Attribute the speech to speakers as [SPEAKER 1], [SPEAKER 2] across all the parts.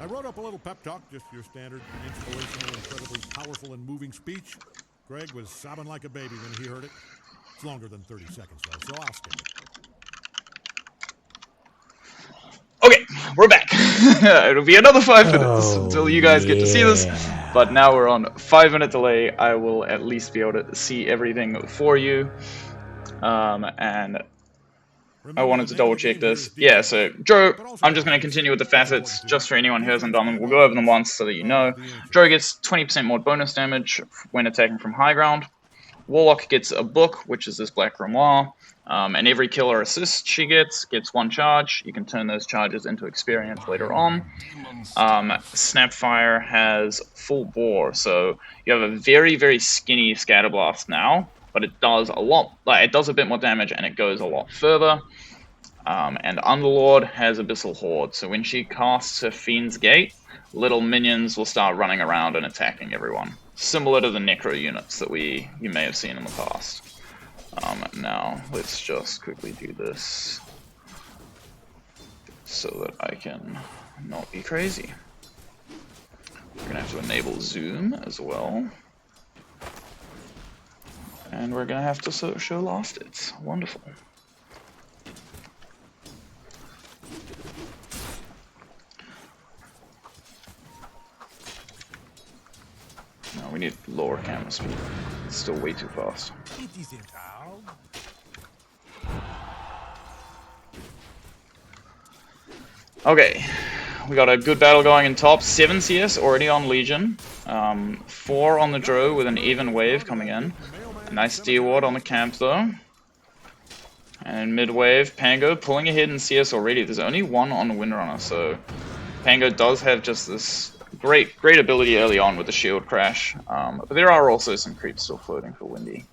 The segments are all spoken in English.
[SPEAKER 1] I wrote up a little pep talk, just your standard inspirational, incredibly powerful and moving speech. Greg was sobbing like a baby when he heard it. It's longer than 30 seconds, though, so I'll skip it.
[SPEAKER 2] Okay, we're back. It'll be another 5 minutes until you guys get to see this. But now we're on 5-minute delay. I will at least be able to see everything for you. And I wanted to double check this. Yeah, so Joe, I'm just going to continue with the facets just for anyone who hasn't done them. We'll go over them once so that you know. Joe gets 20% more bonus damage when attacking from high ground. Warlock gets a book, which is this black grimoire. And every kill or assist she gets 1 charge. You can turn those charges into experience later on. Snapfire has full bore, so you have a very, very skinny scatterblast now, but it does a lot. It does a bit more damage and it goes a lot further. And Underlord has Abyssal Horde, so when she casts her Fiend's Gate, little minions will start running around and attacking everyone, similar to the Necro units that you may have seen in the past. Now, let's just quickly do this so that I can not be crazy. We're going to have to enable zoom as well. And we're going to have to show lost it. Wonderful. No, we need lower camera speed. It's still way too fast. Okay, we got a good battle going in top. 7 CS already on Legion. 4 on the Drow with an even wave coming in. A nice D-ward on the camp though. And mid-wave, Pango pulling ahead in CS already. There's only 1 on Windrunner, so Pango does have just this great ability early on with the shield crash. But there are also some creeps still floating for Windy.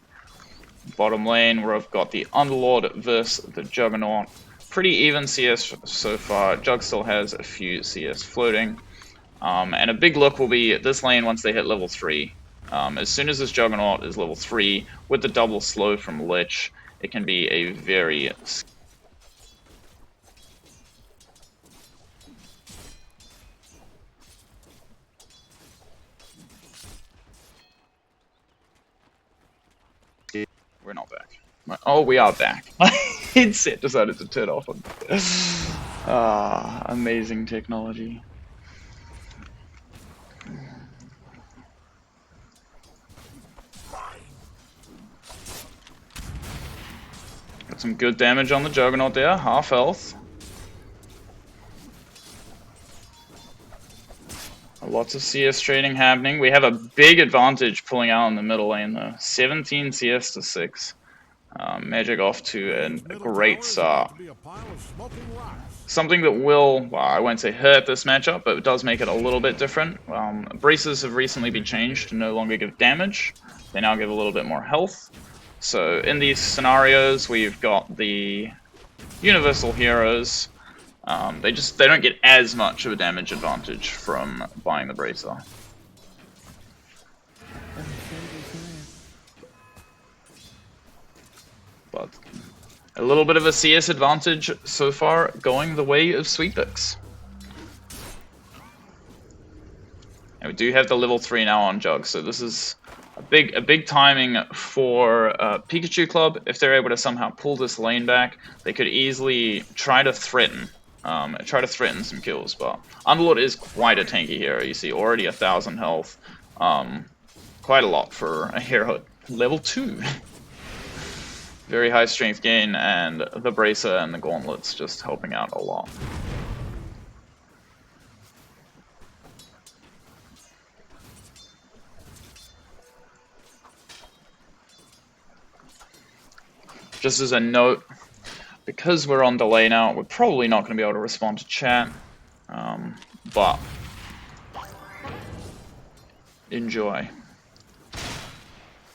[SPEAKER 2] Bottom lane, where I've got the Underlord versus the Juggernaut. Pretty even CS so far. Jug still has a few CS floating. And a big look will be at this lane once they hit level 3. As soon as this Juggernaut is level 3, with the double slow from Lich, it can be a very... We're not back. Oh, we are back. My headset decided to turn off. Amazing technology. Got some good damage on the Juggernaut there, half health. Lots of CS trading happening. We have a big advantage pulling out in the middle lane though. 17 CS to 6. Magic off to a great start. Something that will, well, I won't say hurt this matchup, but it does make it a little bit different. Braces have recently been changed to no longer give damage. They now give a little bit more health. So in these scenarios, we've got the universal heroes. They don't get as much of a damage advantage from buying the bracer. But a little bit of a CS advantage so far, going the way of Sweetbix. And we do have the level 3 now on Jug, so this is a big timing for Pikachu Club. If they're able to somehow pull this lane back, they could easily try to threaten some kills. But Underlord is quite a tanky hero. You see, already 1,000 health, quite a lot for a hero at level 2. Very high strength gain, and the bracer and the gauntlets just helping out a lot. Just as a note, because we're on delay now, we're probably not going to be able to respond to chat, but enjoy.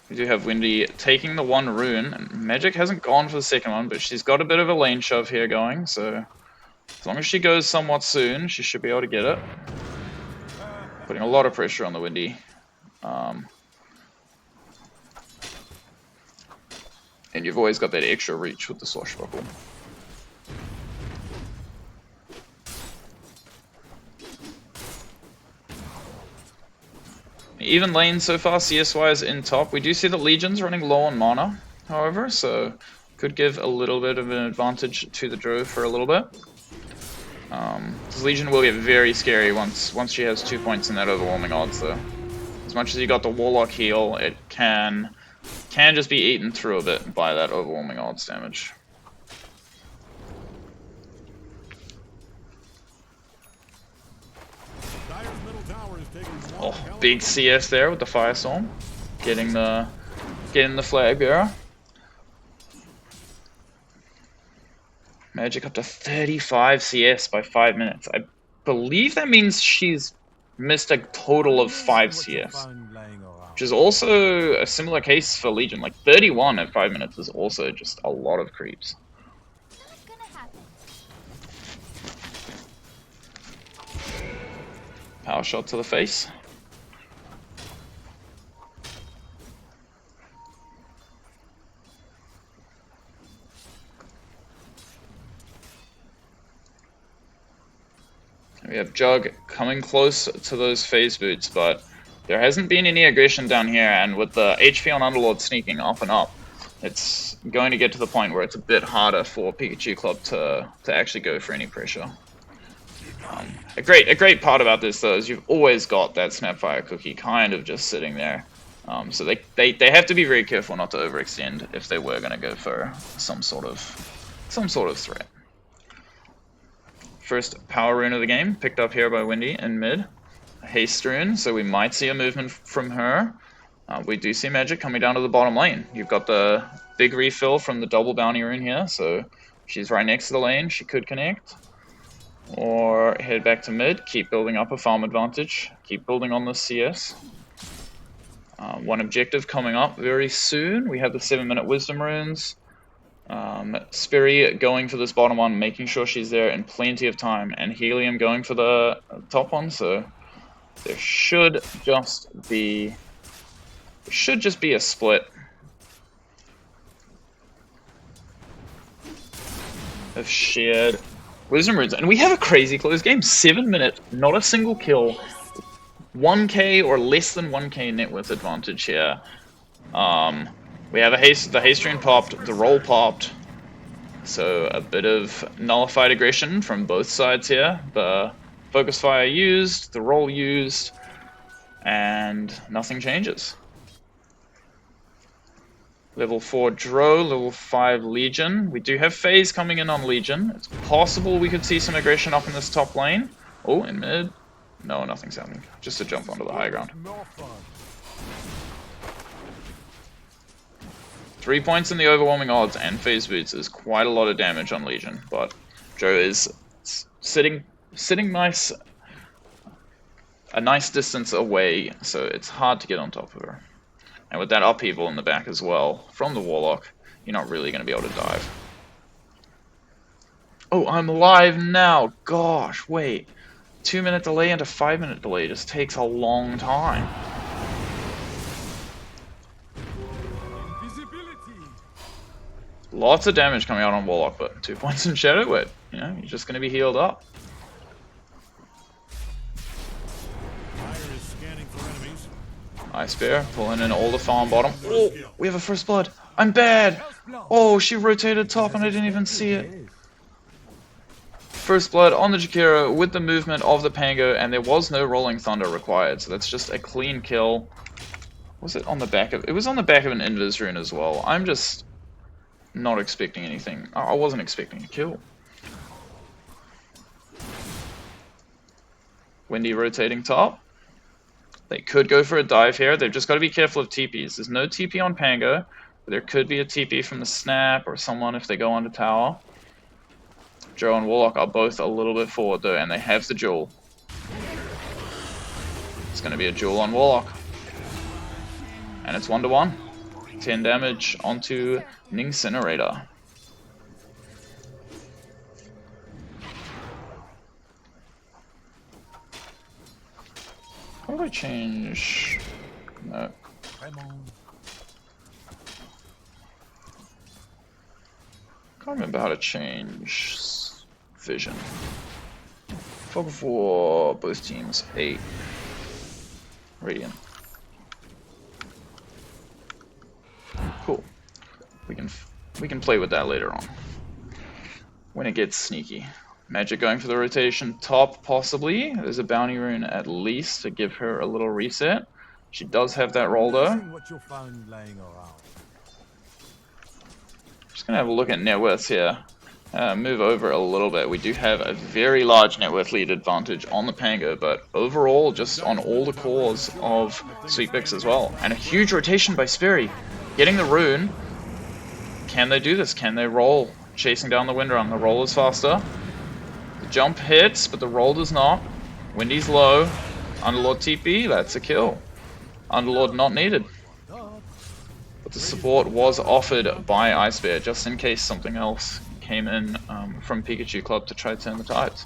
[SPEAKER 2] We do have Windy taking the 1 rune, and Magic hasn't gone for the second one, but she's got a bit of a lane shove here going, so as long as she goes somewhat soon, she should be able to get it. Putting a lot of pressure on the Windy. And you've always got that extra reach with the Swashbuckle. Even lane so far, CS-wise, in top. We do see the Legion's running low on mana, however, so could give a little bit of an advantage to the Drow for a little bit. This Legion will get very scary once she has 2 points in that overwhelming odds, though. As much as you got the Warlock heal, it can just be eaten through a bit by that overwhelming odds damage. Oh, big CS there with the Firestorm, getting the flag bearer. Magic up to 35 CS by 5 minutes. I believe that means she's missed a total of 5 CS, which is also a similar case for Legion. Like 31 at 5 minutes is also just a lot of creeps. Power shot to the face. We have Jug coming close to those phase boots, but there hasn't been any aggression down here, and with the HP on Underlord sneaking up and up, it's going to get to the point where it's a bit harder for Pikachu Club to actually go for any pressure. A great part about this, though, is you've always got that Snapfire cookie kind of just sitting there. So they have to be very careful not to overextend if they were going to go for some sort of threat. First power rune of the game, picked up here by Wendy in mid. A haste rune, so we might see a movement from her. We do see magic coming down to the bottom lane. You've got the big refill from the double bounty rune here, so she's right next to the lane. She could connect. Or head back to mid, keep building up a farm advantage, keep building on the CS. One objective coming up very soon. We have the 7-minute wisdom runes. Spiri going for this bottom one, making sure she's there in plenty of time, and Helium going for the top one, so there should just be a split of shared wisdom runes. And we have a crazy close game. 7 minutes, not a single kill, 1k or less than 1k net worth advantage here. We have the haste rune popped, the roll popped, so a bit of nullified aggression from both sides here. The focus fire used, the roll used, and nothing changes. Level 4 Drow, level 5 Legion. We do have phase coming in on Legion. It's possible we could see some aggression up in this top lane. Oh, in mid. No, nothing's happening. Just a jump onto the high ground. 3 points in the overwhelming odds and phase boots is quite a lot of damage on Legion, but Joe is sitting nice, a nice distance away, so it's hard to get on top of her. And with that upheaval in the back as well from the Warlock, you're not really going to be able to dive. Oh, I'm alive now! Gosh, wait. 2-minute delay into 5-minute delay just takes a long time. Lots of damage coming out on Warlock, but 2 points in Shadow Wit. You know, you're just going to be healed up. Nice bear, pulling in all the farm bottom. Oh, we have a first blood. I'm bad. Oh, she rotated top and I didn't even see it. First blood on the Jakiro with the movement of the Pango, and there was no Rolling Thunder required, so that's just a clean kill. Was it on the back of... It was on the back of an Invis rune as well. I'm just not expecting anything. I wasn't expecting a kill. Wendy rotating top. They could go for a dive here. They've just got to be careful of TPs. There's no TP on Pango, but there could be a TP from the Snap or someone if they go onto tower. Joe and Warlock are both a little bit forward though, and they have the Jewel. It's going to be a Jewel on Warlock. And it's 1-1. 10 damage onto Nincinerator. How do I change? No. Can't remember how to change vision. Focus for both teams. 8. Radiant. we can play with that later on when it gets sneaky. Magic going for the rotation top, possibly. There's a bounty rune at least to give her a little reset. She does have that roll though. Just gonna have a look at net worths here. Move over a little bit. We do have a very large net worth lead advantage on the Pango, but overall, just on all the cores of Sweetbix as well. And a huge rotation by Sperry. Getting the rune. Can they do this? Can they roll? Chasing down the wind run. The roll is faster. The jump hits, but the roll does not. Windy's low. Underlord TP, that's a kill. Underlord not needed. But the support was offered by Ice Bear, just in case something else came in from Pikachu Club to try to turn the tides.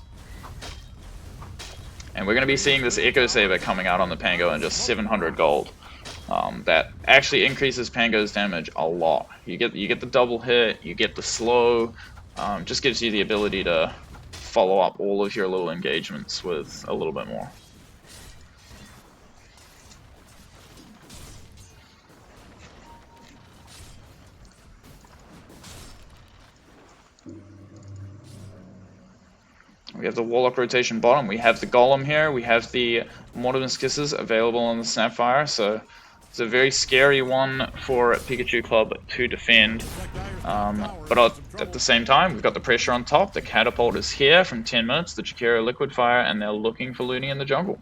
[SPEAKER 2] And we're going to be seeing this Echo Saber coming out on the Pango in just 700 gold. That actually increases Pango's damage a lot. You get the double hit, you get the slow, just gives you the ability to follow up all of your little engagements with a little bit more. We have the Warlock rotation bottom, we have the Golem here, we have the Mortimer's Kisses available on the Snapfire, so it's a very scary one for Pikachu Club to defend. But at the same time, we've got the pressure on top, the Catapult is here from 10 minutes, the Jakiro Liquid Fire, and they're looking for Looney in the jungle.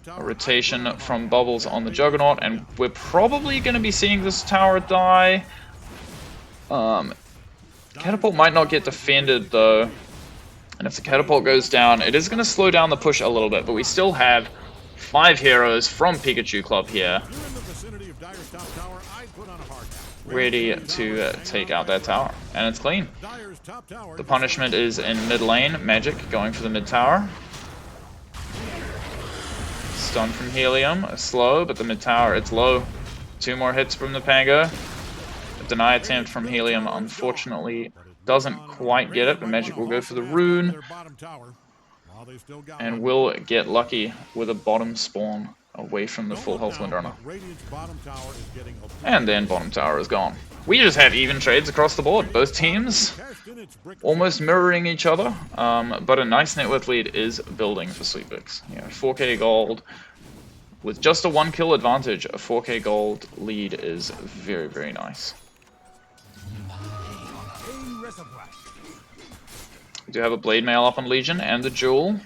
[SPEAKER 2] A rotation from Bubbles on the Juggernaut, and we're probably going to be seeing this tower die. Catapult might not get defended though, and if the Catapult goes down, it is going to slow down the push a little bit, but we still have 5 heroes from Pikachu Club here, ready to take out that tower, and it's clean. The punishment is in mid lane, Magic going for the mid tower. Stun from Helium, slow, but the mid tower, it's low. 2 more hits from the Pango. Deny attempt from Helium unfortunately doesn't quite get it, but Magic will go for the rune and will get lucky with a bottom spawn away from the full health Windrunner. And then bottom tower is gone. We just have even trades across the board. Both teams almost mirroring each other, but a nice net worth lead is building for Sweetbix. 4k gold. With just a 1 kill advantage, a 4k gold lead is very, very nice. We do have a Blade Mail up on Legion and the Jewel.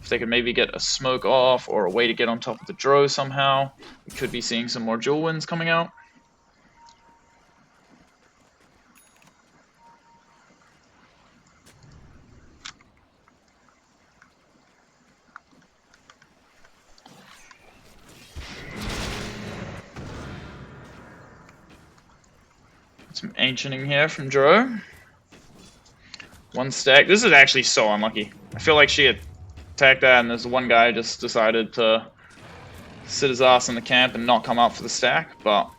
[SPEAKER 2] If they could maybe get a smoke off or a way to get on top of the Dro somehow, we could be seeing some more Jewel wins coming out. Some Ancienting here from Dro. 1 stack. This is actually so unlucky. I feel like she attacked that and this one guy just decided to sit his ass in the camp and not come out for the stack, but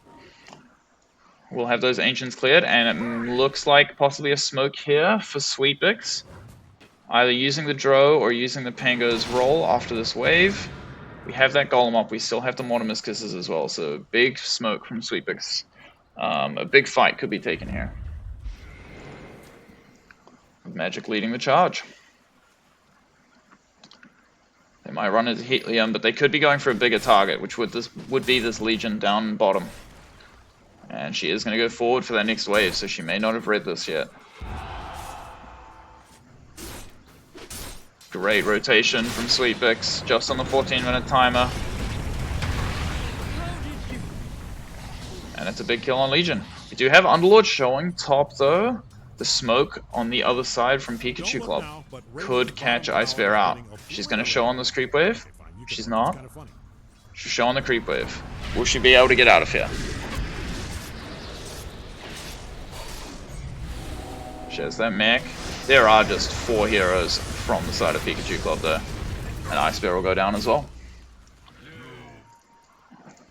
[SPEAKER 2] we'll have those Ancients cleared, and it looks like possibly a smoke here for Sweetbix. Either using the Dro or using the Pango's roll after this wave. We have that Golem up, we still have the Mortimer's Kisses as well, so big smoke from Sweetbix. A big fight could be taken here. Magic leading the charge. They might run into Helium, but they could be going for a bigger target, which would be this Legion down bottom. And she is going to go forward for that next wave, so she may not have read this yet. Great rotation from Sweetbix, just on the 14-minute timer. And it's a big kill on Legion. We do have Underlord showing top though. The smoke on the other side from Pikachu Club could catch Ice Bear out. She's going to show on this creep wave. She's not. She'll show on the creep wave. Will she be able to get out of here? She has that mech. There are just 4 heroes from the side of Pikachu Club there. And Ice Bear will go down as well.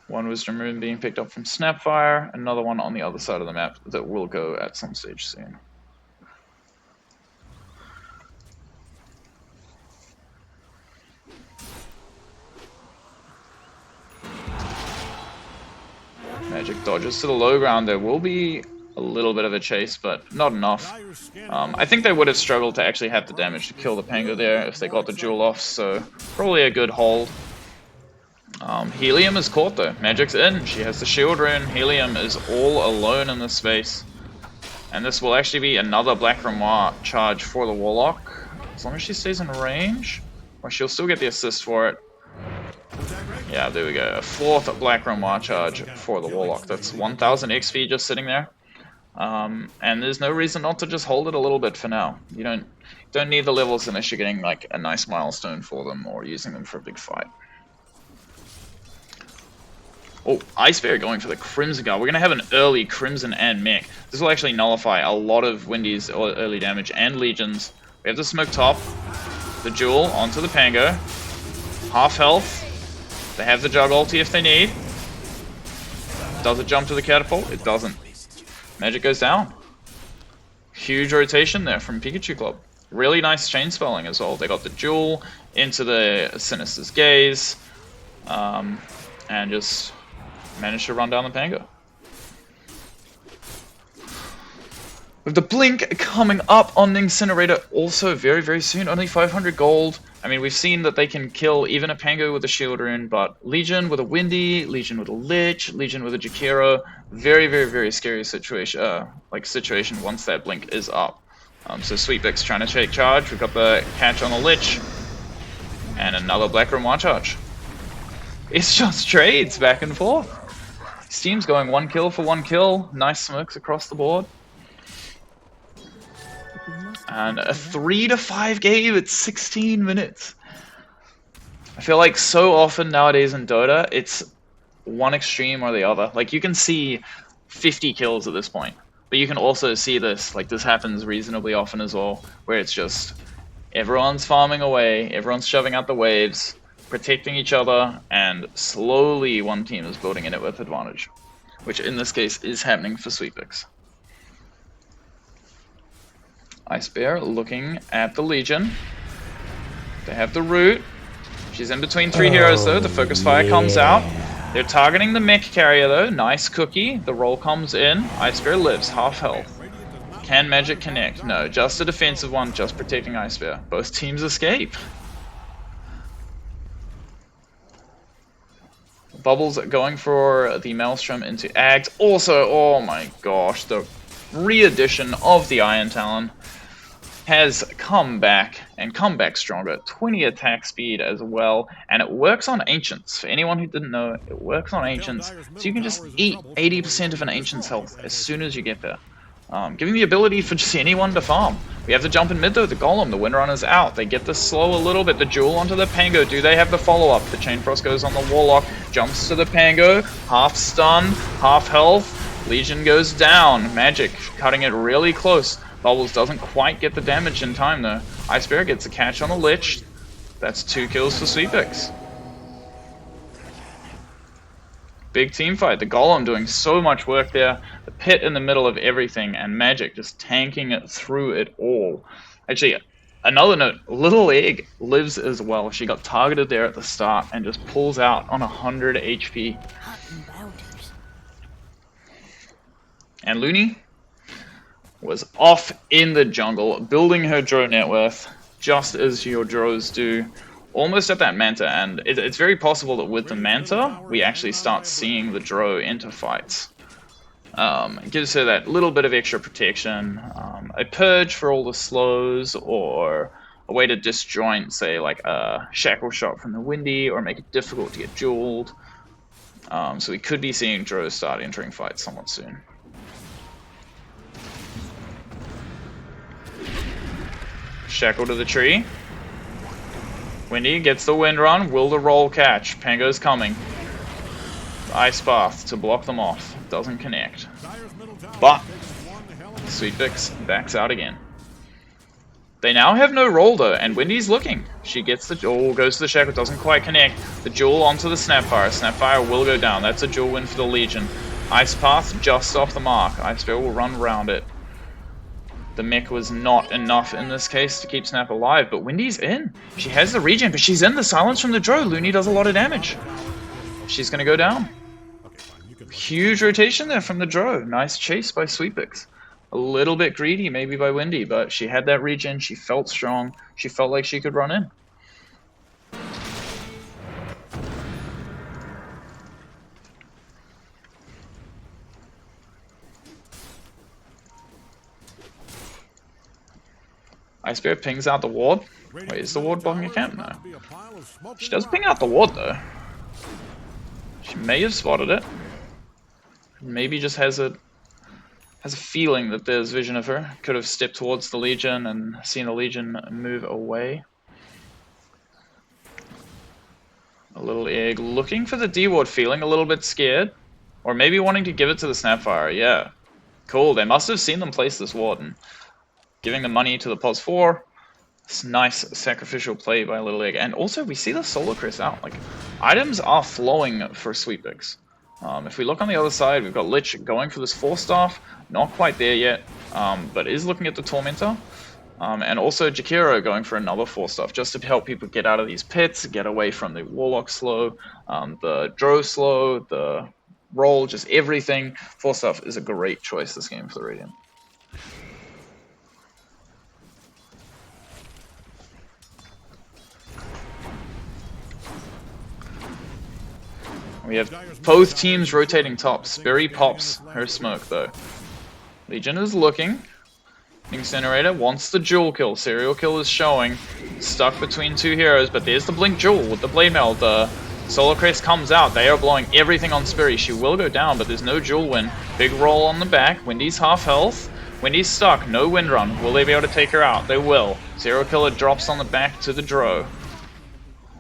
[SPEAKER 2] 1 Wisdom Rune being picked up from Snapfire. Another one on the other side of the map that will go at some stage soon. Magic Magic dodges to the low ground. There will be a little bit of a chase, but not enough. I think they would have struggled to actually have the damage to kill the Pango there if they got the duel off, so probably a good hold. Helium is caught though. Magic's in. She has the shield rune. Helium is all alone in this space. And this will actually be another Black Grimoire charge for the Warlock. As long as she stays in range. Or she'll still get the assist for it. Yeah, there we go. A fourth Black Grimoire charge for the Warlock. That's 1000 XP just sitting there. And there's no reason not to just hold it a little bit for now. You don't need the levels unless you're getting like a nice milestone for them or using them for a big fight. Oh, Ice Bear going for the Crimson Guard. We're going to have an early Crimson and Mech. This will actually nullify a lot of Wendy's early damage and Legions. We have the Smoke Top, the Jewel onto the Pango. Half health. They have the Jug ulti if they need. Does it jump to the Catapult? It doesn't. Magic goes down. Huge rotation there from Pikachu Club. Really nice chain spelling as well. They got the Jewel into the Sinister's Gaze. And just managed to run down the Pango. With the Blink coming up on the Incinerator also very, very soon. Only 500 gold. I mean, we've seen that they can kill even a Pango with a Shield Rune, but Legion with a Windy, Legion with a Lich, Legion with a Jakiro. Very, very, very scary situation, situation once that Blink is up. So Sweetbix trying to take charge. We've got the catch on the Lich. And another Black Grimoire charge. It's just trades back and forth. This team's going 1 kill for 1 kill. Nice smokes across the board. And a 3-5 game at 16 minutes. I feel like so often nowadays in Dota, it's one extreme or the other. Like, you can see 50 kills at this point. But you can also see this, like this happens reasonably often as well, where it's just everyone's farming away, everyone's shoving out the waves, protecting each other, and slowly one team is building a net worth advantage. Which in this case is happening for Sweetbix. Ice Bear looking at the Legion. They have the root. She's in between 3 heroes though. The Focus Fire comes out. They're targeting the mech carrier though. Nice cookie. The roll comes in. Ice Bear lives. Half health. Can Magic connect? No. Just a defensive one. Just protecting Ice Bear. Both teams escape. Bubbles going for the Maelstrom into Ags. Also, oh my gosh, the re-edition of the Iron Talon has come back, and come back stronger. 20 attack speed as well, and it works on Ancients. For anyone who didn't know, it works on Ancients, so you can just eat 80% of an Ancient's health as soon as you get there. Giving the ability for just anyone to farm. We have the jump in mid though, the Golem, the Windrunner's out. They get this slow a little bit, the Jewel onto the Pango. Do they have the follow-up? The Chain Frost goes on the Warlock, jumps to the Pango, half stun, half health. Legion goes down. Magic cutting it really close. Bubbles doesn't quite get the damage in time though. Ice Bear gets a catch on the Lich. That's 2 kills for Sweetbix. Big team fight. The Golem doing so much work there. The pit in the middle of everything, and Magic just tanking it through it all. Actually, another note, Little Egg lives as well. She got targeted there at the start and just pulls out on 100 HP. And Looney was off in the jungle, building her Drow net worth, just as your Drows do, almost at that Manta, and it's very possible that with the Manta, we actually start seeing the Drow into fights. It gives her that little bit of extra protection, a purge for all the slows, or a way to disjoint, say, like a shackle shot from the Windy, or make it difficult to get jeweled. So we could be seeing Drow start entering fights somewhat soon. Shackle to the tree. Windy gets the wind run. Will the roll catch? Pango's coming. Ice Bath to block them off. Doesn't connect. But Sweetbix backs out again. They now have no roll though, and Windy's looking. She gets the jewel, goes to the shackle, doesn't quite connect. The jewel onto the Snapfire. Snapfire will go down. That's a jewel win for the Legion. Ice Path just off the mark. Ice Bear will run around it. The mech was not enough in this case to keep Snap alive, but Windy's in. She has the regen, but she's in. The silence from the Drow. Looney does a lot of damage. She's going to go down. Huge rotation there from the Dro. Nice chase by Sweetbix. A little bit greedy maybe by Windy, but she had that regen. She felt strong. She felt like she could run in. Ice Bear pings out the ward. Wait, is the ward blocking a camp? No. She does ping out the ward though. She may have spotted it. Maybe just has a feeling that there's vision of her. Could have stepped towards the Legion and seen the Legion move away. A little egg looking for the D ward, feeling a little bit scared. Or maybe wanting to give it to the Snapfire. Yeah. Cool. They must have seen them place this ward and giving the money to the pos 4. It's nice sacrificial play by Little Egg. And also we see the Solar Crest out. Like, items are flowing for Sweetbix. If we look on the other side, we've got Lich going for this 4-staff. Not quite there yet, but is looking at the Tormentor. And also Jakiro going for another 4-staff, just to help people get out of these pits, get away from the Warlock slow, the Dro slow, the roll, just everything. 4-staff is a great choice this game for the Radiant. We have both teams rotating top. Sperry pops her smoke though. Legion is looking. Incinerator wants the jewel kill. Serial kill is showing. Stuck between two heroes, but there's the Blink Jewel with the Blade Mail. The Solar Crest comes out. They are blowing everything on Sperry. She will go down, but there's no jewel win. Big roll on the back. Windy's half health. Windy's stuck. No wind run. Will they be able to take her out? They will. Serial Killer drops on the back to the Dro.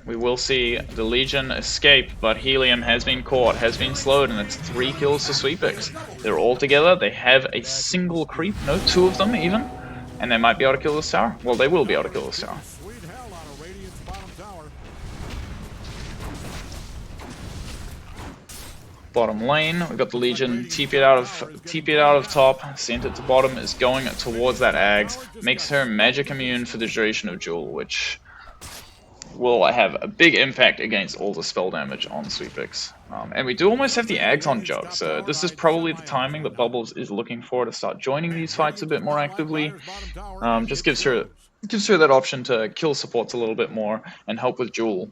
[SPEAKER 2] We will see the Legion escape, but Helium has been caught, has been slowed, and it's 3 kills to Sweetbix. They're all together. They have a single creep, no, 2 of them even, and they might be able to kill this tower. Well, they will be able to kill this tower. Bottom lane, we've got the Legion TP it out of top, sent it to bottom, is going towards that Ags, makes her magic immune for the duration of Jewel, which will have a big impact against all the spell damage on Sweetbix. And we do almost have the Ags on Jug, so this is probably the timing that Bubbles is looking for to start joining these fights a bit more actively. Just gives her that option to kill supports a little bit more and help with Jewel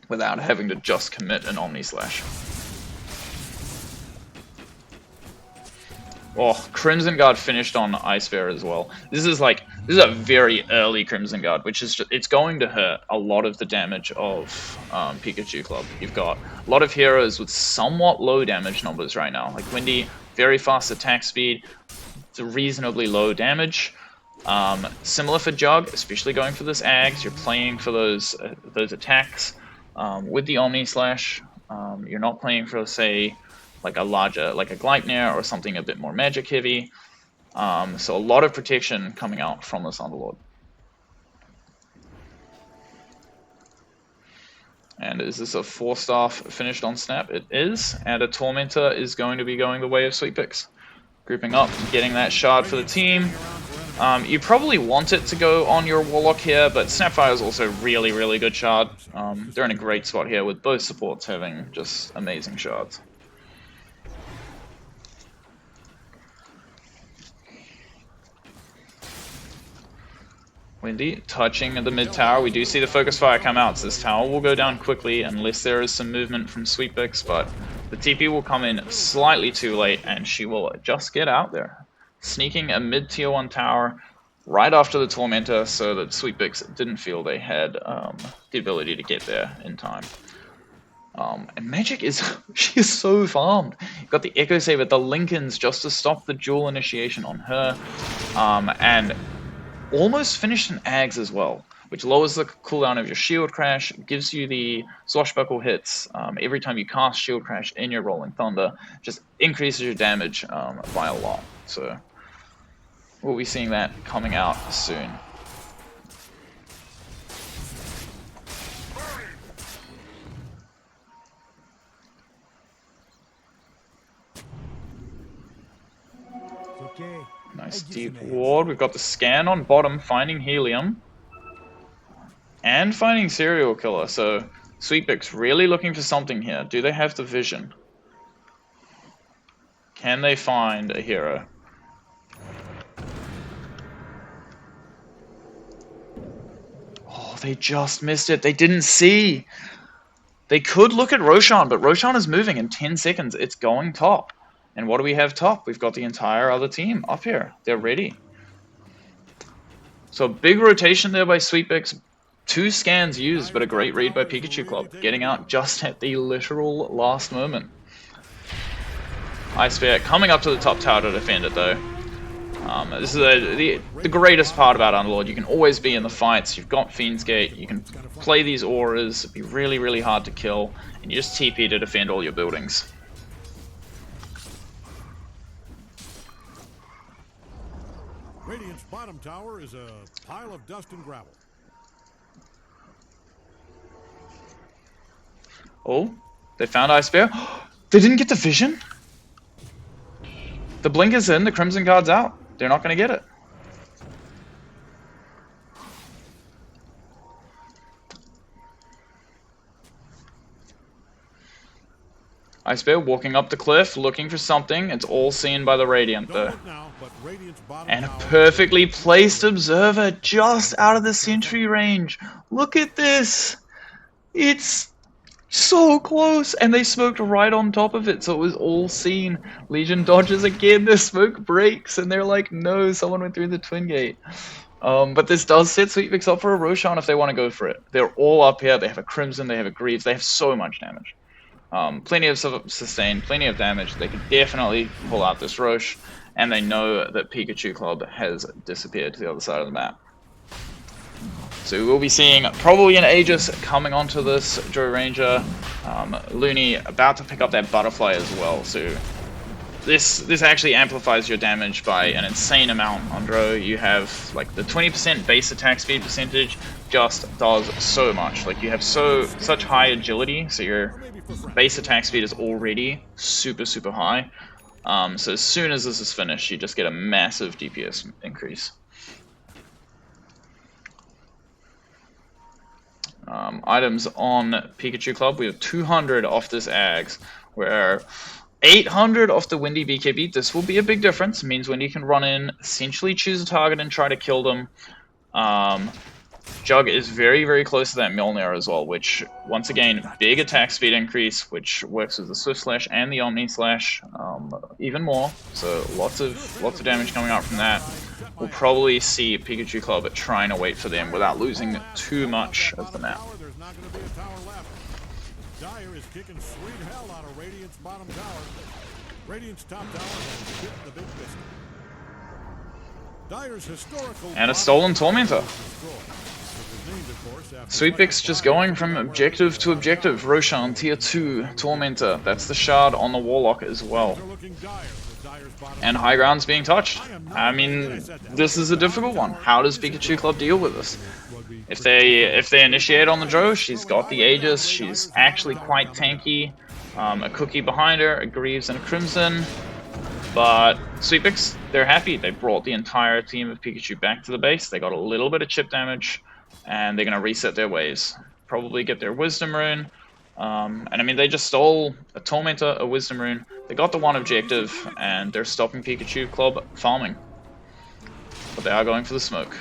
[SPEAKER 2] without having to just commit an Omni Slash. Oh, Crimson Guard finished on Ice Bear as well. This is a very early Crimson Guard, which is it's going to hurt a lot of the damage of Pikachu Club. You've got a lot of heroes with somewhat low damage numbers right now. Like Windy, very fast attack speed, it's a reasonably low damage. Similar for Jug, especially going for this Ags. You're playing for those attacks with the Omni Slash. You're not playing for, say, like a Gleipnir or something a bit more magic heavy. So a lot of protection coming out from this Underlord. And is this a 4-staff finished on snap? It is, and a Tormentor is going to be going the way of Sweetbix. Grouping up, getting that shard for the team. You probably want it to go on your Warlock here, but Snapfire is also really, really good shard. They're in a great spot here with both supports having just amazing shards. Windy touching the mid tower. We do see the focus fire come out, so this tower will go down quickly unless there is some movement from Sweetbix, but the TP will come in slightly too late and she will just get out there. Sneaking a mid tier 1 tower right after the Tormentor so that Sweetbix didn't feel they had the ability to get there in time. And Magic she is so farmed. You've got the Echo Saber, the Lincolns just to stop the dual initiation on her, and almost finished an Ags as well, which lowers the cooldown of your Shield Crash, gives you the Swashbuckle hits every time you cast Shield Crash in your Rolling Thunder, just increases your damage by a lot. So we'll be seeing that coming out soon.
[SPEAKER 3] Okay.
[SPEAKER 2] Nice deep ward. We've got the scan on bottom, finding Helium. And finding Serial Killer. So Sweetbix really looking for something here. Do they have the vision? Can they find a hero? Oh, they just missed it. They didn't see. They could look at Roshan, but Roshan is moving in 10 seconds. It's going top. And what do we have top? We've got the entire other team up here. They're ready. So big rotation there by Sweetbix. 2 scans used, but a great read by Pikachu Club. Getting out just at the literal last moment. Ice Bear coming up to the top tower to defend it though. This is the greatest part about Underlord. You can always be in the fights. You've got Fiend's Gate. You can play these auras. It'd be really, really hard to kill. And you just TP to defend all your buildings.
[SPEAKER 1] Radiant's bottom tower is a pile of dust and gravel.
[SPEAKER 2] Oh, they found Ice Bear. They didn't get the vision? The blink is in, the Crimson Guard's out. They're not going to get it. Ice Bear walking up the cliff, looking for something. It's all seen by the Radiant though. And a perfectly placed Observer just out of the sentry range. Look at this. It's so close, and they smoked right on top of it, so it was all seen. Legion dodges again, the smoke breaks, and they're like, no, someone went through the Twin Gate. But this does set Sweetbix up for a Roshan if they want to go for it. They're all up here, they have a Crimson, they have a Greaves, they have so much damage. Plenty of sustain, plenty of damage. They could definitely pull out this Rosh, and they know that Pikachu Club has disappeared to the other side of the map. So we will be seeing probably an Aegis coming onto this Joe Ranger. Looney about to pick up that Butterfly as well. So this actually amplifies your damage by an insane amount on Dro. You have like the 20% base attack speed percentage just does so much. Like you have such high agility, so your base attack speed is already super high. So as soon as this is finished, you just get a massive DPS increase. Items on Pikachu Club, we have 200 off this Ags, where 800 off the Windy BKB. This will be a big difference. It means Windy can run in, essentially choose a target and try to kill them. Jug is very close to that Mjolnir as well, which, once again, big attack speed increase, which works with the Swift Slash and the Omni Slash even more. So lots of damage coming out from that. We'll probably see Pikachu Club trying to wait for them without losing too much of the map.
[SPEAKER 1] Dire is kicking sweet hell out of Radiant's bottom tower. Radiant's top tower has hit the big biscuit. Dire's historical
[SPEAKER 2] And a stolen Tormentor. Sweetbix just going from objective to objective. Roshan, tier 2, Tormentor. That's the shard on the Warlock as well. And high ground's being touched. I mean, this is a difficult one. How does Pikachu Club deal with this? If they initiate on the Dro, she's got the Aegis. She's actually quite tanky. A Cookie behind her, a Greaves and a Crimson. But Sweetbix, they're happy. They brought the entire team of Pikachu back to the base. They got a little bit of chip damage, and they're going to reset their waves. Probably get their Wisdom Rune. And I mean, they just stole a Tormentor, a Wisdom Rune. They got the one objective, and they're stopping Pikachu Club farming. But they are going for the smoke.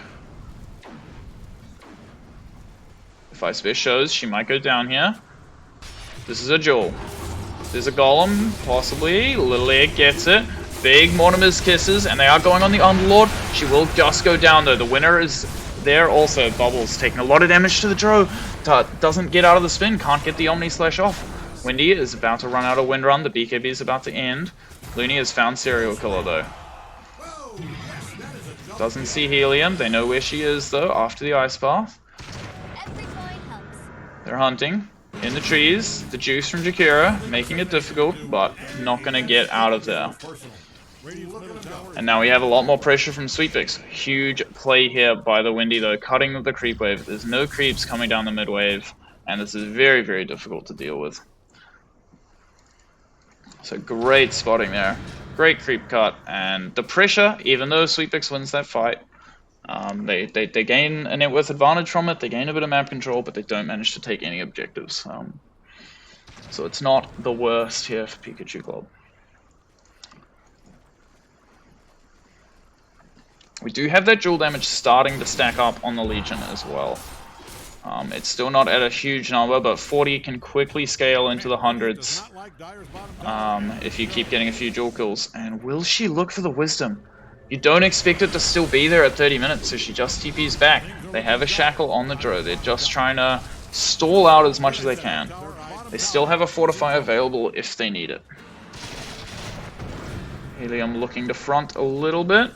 [SPEAKER 2] If Ice Bear shows, she might go down here. This is a Jewel. There's a Golem, possibly. Lilia gets it. Big Mortimer's Kisses, and they are going on the Underlord. She will just go down, though. The winner is there also. Bubbles taking a lot of damage to the Dro. Doesn't get out of the spin. Can't get the Omni Slash off. Windy is about to run out of Wind Run. The BKB is about to end. Looney has found Serial Killer, though. Doesn't see Helium. They know where she is, though, after the Ice Path. They're hunting. In the trees, the juice from Jakira, making it difficult, but not going to get out of there. And now we have a lot more pressure from Sweetbix. Huge play here by the Windy, though, cutting the creep wave. There's no creeps coming down the mid wave, and this is very difficult to deal with. So great spotting there. Great creep cut, and the pressure, even though Sweetbix wins that fight, they gain a net worth advantage from it, they gain a bit of map control, but they don't manage to take any objectives. So it's not the worst here for Pikachu Club. We do have that dual damage starting to stack up on the Legion as well. It's still not at a huge number, but 40 can quickly scale into the hundreds if you keep getting a few dual kills. And will she look for the Wisdom? You don't expect it to still be there at 30 minutes, so she just TPs back. They have a Shackle on the Drow. They're just trying to stall out as much as they can. They still have a Fortify available if they need it. Helium looking to front a little bit.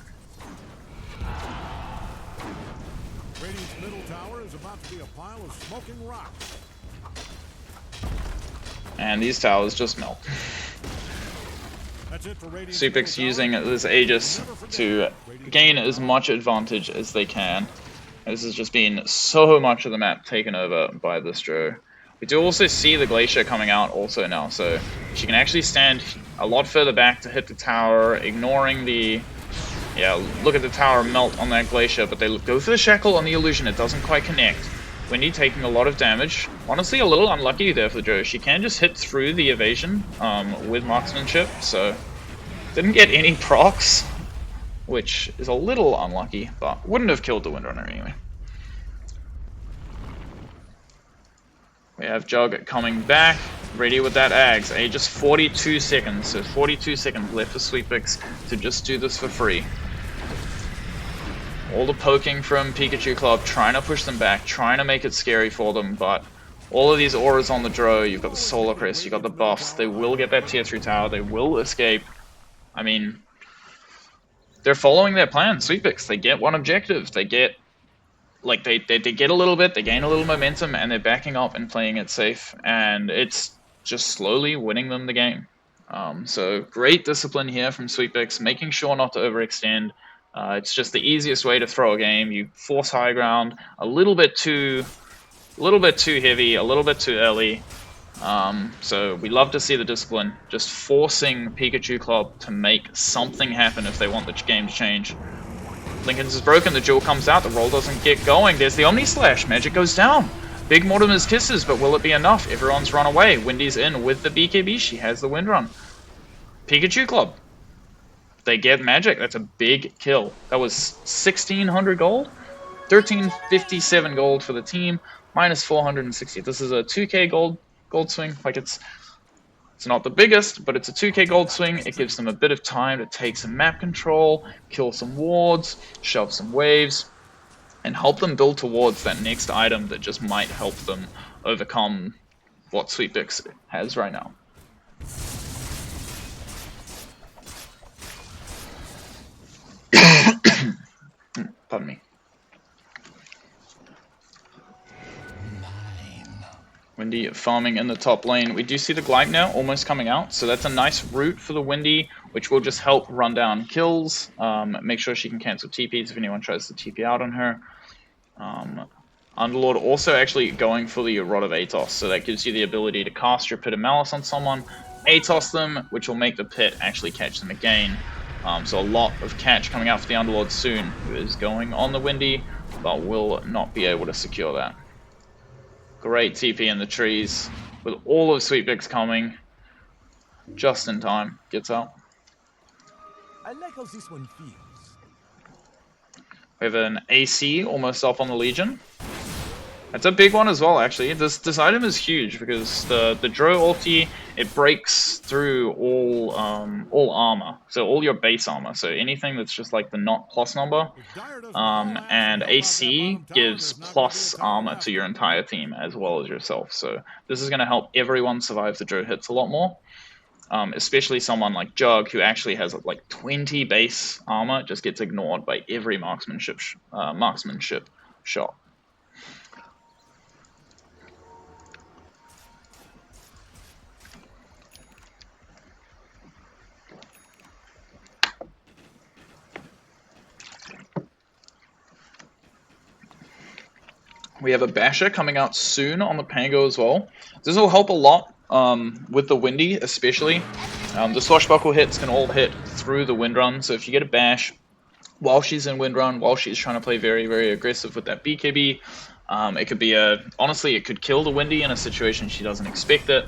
[SPEAKER 1] Radiant's middle tower is about to be a pile of smoking rocks.
[SPEAKER 2] And these towers just melt. Supix using this Aegis to gain as much advantage as they can. This has just been so much of the map taken over by this Drow. We do also see the Glacier coming out also now, so she can actually stand a lot further back to hit the tower, ignoring the... Yeah, look at the tower melt on that Glacier, but they go for the Shackle on the Illusion. It doesn't quite connect. Wendy taking a lot of damage. Honestly, a little unlucky there for the Drow. She can just hit through the evasion with marksmanship, so didn't get any procs, which is a little unlucky, but wouldn't have killed the Windrunner anyway. We have Jug coming back, ready with that Ags. Just 42 seconds, so 42 seconds left for Sweetpix to just do this for free. All the poking from Pikachu Club, trying to push them back, trying to make it scary for them, but all of these auras on the Drow, you've got the Solar Crest, you've got the buffs, they will get that tier 3 tower, they will escape. I mean, they're following their plan, Sweetpix. They get one objective, they get, like, they get a little bit, they gain a little momentum, and they're backing up and playing it safe, and it's just slowly winning them the game. So great discipline here from Sweetpix, making sure not to overextend. It's just the easiest way to throw a game. You force high ground a little bit too heavy, a little bit too early. So we love to see the discipline, just forcing Pikachu Club to make something happen if they want the game to change. Lincoln's is broken, the jewel comes out, the roll doesn't get going. There's the Omni Slash, magic goes down. Big Mortimer's Kisses, but will it be enough? Everyone's run away. Wendy's in with the BKB, she has the wind run. Pikachu Club. They get magic. That's a big kill. That was 1,600 gold, 1,357 gold for the team, minus 460. This is a 2k gold swing. Like it's not the biggest, but it's a 2k gold swing. It gives them a bit of time to take some map control, kill some wards, shove some waves, and help them build towards that next item that just might help them overcome what Sweetpix has right now. Pardon me. Wendy farming in the top lane. We do see the Glype now almost coming out, so that's a nice route for the Wendy, which will just help run down kills, make sure she can cancel TPs if anyone tries to TP out on her. Underlord also actually going for the Rod of Atos, so that gives you the ability to cast your Pit of Malice on someone, Atos them, which will make the Pit actually catch them again. So a lot of catch coming out for the Underlord soon, who is going on the Wendy, but will not be able to secure that. Great TP in the trees, with all of Sweetpix coming, just in time, gets out.
[SPEAKER 3] I like how this one feels.
[SPEAKER 2] We have an AC almost up on the Legion. That's a big one as well, actually. This item is huge because the Drow ulti, it breaks through all armor, so all your base armor. So anything that's just like the not plus number, and AC gives plus armor to your entire team as well as yourself. So this is going to help everyone survive the Drow hits a lot more, especially someone like Jug who actually has like 20 base armor, just gets ignored by every marksmanship shot. We have a Basher coming out soon on the Pango as well. This will help a lot with the Windy, especially. The Swashbuckle hits can all hit through the Windrun, so if you get a Bash while she's in Windrun, while she's trying to play very, very aggressive with that BKB, it could be honestly, it could kill the Windy in a situation she doesn't expect it.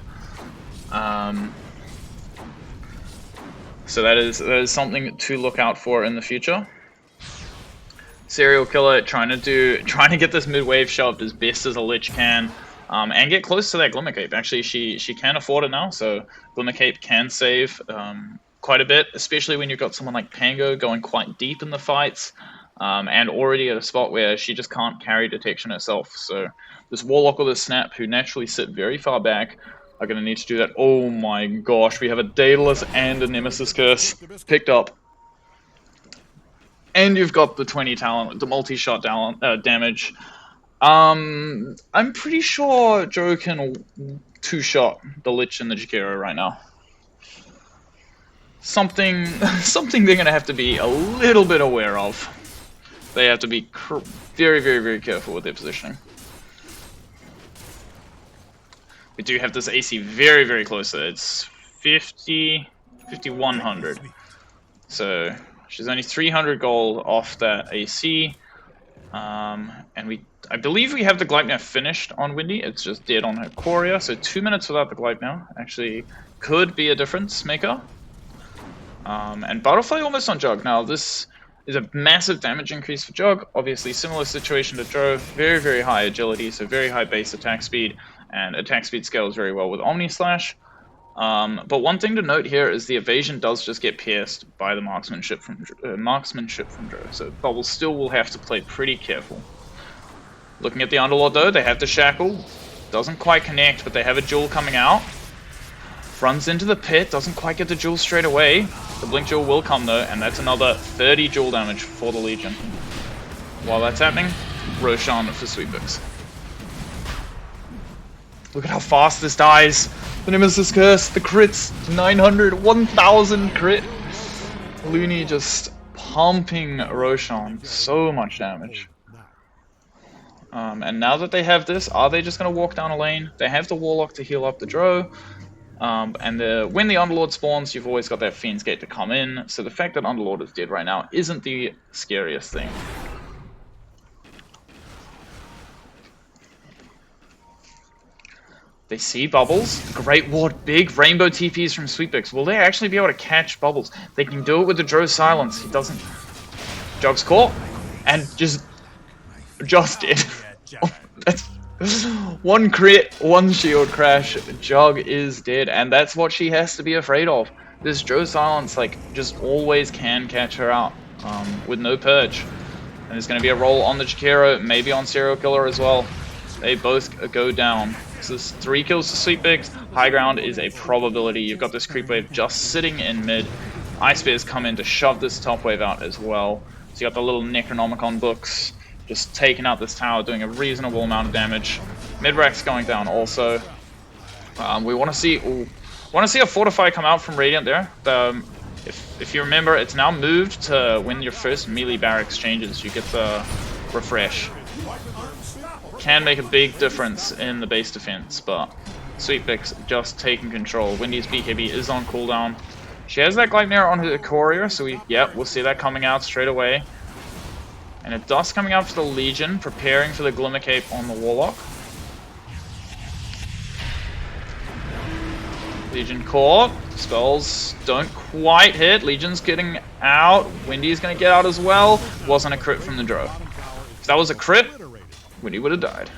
[SPEAKER 2] So that is something to look out for in the future. Serial Killer trying to get this mid wave shoved as best as a Lich can, and get close to that Glimmer Cape. Actually, she can afford it now, so Glimmer Cape can save quite a bit, especially when you've got someone like Pango going quite deep in the fights, and already at a spot where she just can't carry detection herself. So this Warlock or this Snap, who naturally sit very far back, are going to need to do that. Oh my gosh, we have a Daedalus and a Nemesis Curse picked up. And you've got the 20 talent, the multi-shot damage. I'm pretty sure Joe can two-shot the Lich and the Jakiro right now. Something they're going to have to be a little bit aware of. They have to be very, very, very careful with their positioning. We do have this AC very, very close there. It's 5100. So she's only 300 gold off that AC. And I believe we have the Gleipnir finished on Windy. It's just dead on her Courier. So 2 minutes without the Gleipnir actually could be a difference maker. And Butterfly almost on Jug. Now this is a massive damage increase for Jug. Obviously similar situation to Drow. Very, very high agility, so very high base attack speed. And attack speed scales very well with Omni Slash. But one thing to note here is the evasion does just get pierced by the marksmanship from Drow. So Bubbles still will have to play pretty careful. Looking at the Underlord though, they have the Shackle. Doesn't quite connect, but they have a Jewel coming out. Runs into the pit, doesn't quite get the Jewel straight away. The Blink Jewel will come though, and that's another 30 Jewel damage for the Legion. While that's happening, Roshan for Sweetbix. Look at how fast this dies. The Nemesis Curse, the crits, 900, 1000 crit. Looney just pumping Roshan, so much damage. And now that they have this, are they just going to walk down a lane? They have the Warlock to heal up the Drow. And when the Underlord spawns, you've always got that Fiend's Gate to come in. So the fact that Underlord is dead right now isn't the scariest thing. They see Bubbles. Great ward. Big rainbow TPs from Sweetbix. Will they actually be able to catch Bubbles? They can do it with the Drow Silence. He doesn't. Jug's caught. And just did. Oh, that's one crit, one shield crash. Jug is dead. And that's what she has to be afraid of. This Drow Silence, like, just always can catch her out. With no purge. And there's going to be a roll on the Jakiro. Maybe on Serial Killer as well. They both go down. So there's 3 kills to Sweetbix. High ground is a probability. You've got this creep wave just sitting in mid. Ice Bears come in to shove this top wave out as well. So you got the little Necronomicon books just taking out this tower, doing a reasonable amount of damage. Mid-Rack's going down also. We want to see a Fortify come out from Radiant there. If you remember, it's now moved to when your first melee barracks changes, you get the refresh. Can make a big difference in the base defense, but Sweetbix just taking control. Windy's BKB is on cooldown. She has that Gleipnir on her Courier, so we'll see that coming out straight away. And a Dust coming out for the Legion, preparing for the Glimmer Cape on the Warlock. Legion caught. Spells don't quite hit. Legion's getting out. Windy's going to get out as well. Wasn't a crit from the Drow. If that was a crit, Windy would have died.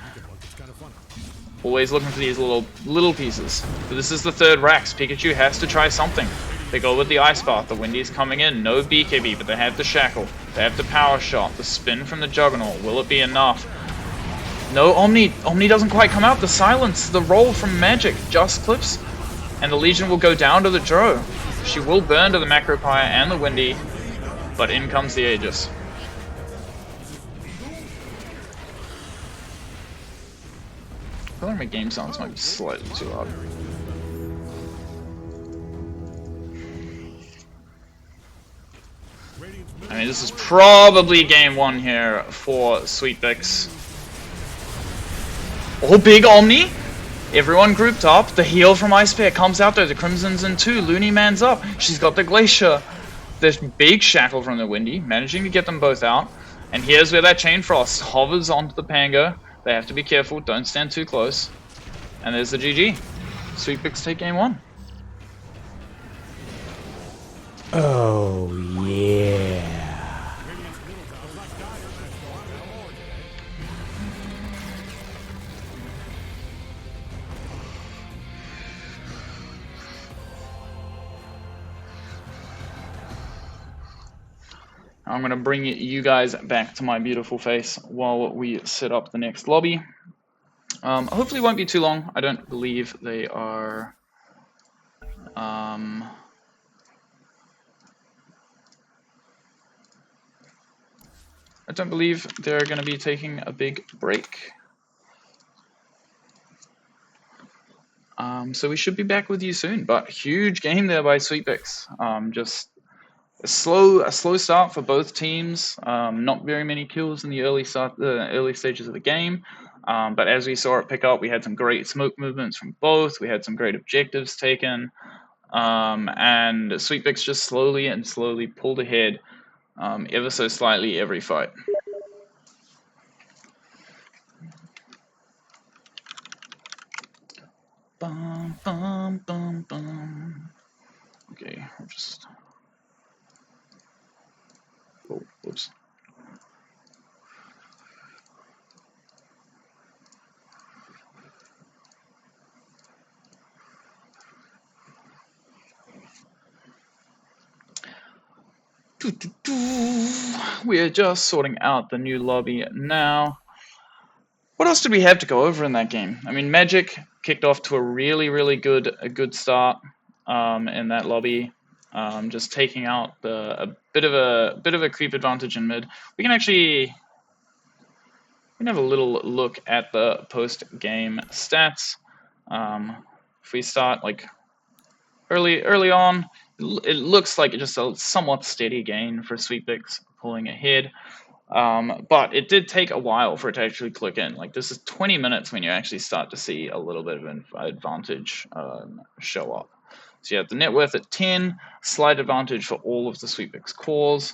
[SPEAKER 2] Always looking for these little pieces. But this is the third Rax. Pikachu has to try something. They go with the Ice Bath. The Windy's coming in. No BKB, but they have the Shackle. They have the Power Shot. The spin from the Juggernaut. Will it be enough? No Omni. Omni doesn't quite come out. The Silence, the roll from Magic just clips. And the Legion will go down to the Drow. She will burn to the Macropyre and the Windy. But in comes the Aegis. I feel like my game sounds might be slightly too loud. I mean, this is probably game 1 here for Sweetbix. Oh, big Omni! Everyone grouped up. The heal from Ice Bear comes out there. The Crimson's in 2. Looney Man's up. She's got the Glacier. There's big Shackle from the Windy, managing to get them both out. And here's where that Chain Frost hovers onto the Pango. They have to be careful, don't stand too close. And there's the GG. Sweetbix take game 1.
[SPEAKER 3] Oh, yeah.
[SPEAKER 2] I'm going to bring you guys back to my beautiful face while we set up the next lobby. Hopefully it won't be too long. I don't believe they are... I don't believe they're going to be taking a big break. So we should be back with you soon. But huge game there by Sweetbix. Just a slow start for both teams. Not very many kills in the early stages of the game. But as we saw it pick up, we had some great smoke movements from both. We had some great objectives taken. And Sweetbix just slowly pulled ahead, ever so slightly every fight. Bum, bum, bum, bum. Okay, I'll just... Oh, whoops. We're just sorting out the new lobby now. What else did we have to go over in that game? I mean, Magic kicked off to a really good start in that lobby, just taking out a bit of a creep advantage in mid. We can have a little look at the post game stats. If we start like early on, it looks like just a somewhat steady gain for Sweetbix pulling ahead. But it did take a while for it to actually click in. Like, this is 20 minutes when you actually start to see a little bit of an advantage show up. So you have the net worth at 10, slight advantage for all of the Sweetbix cores.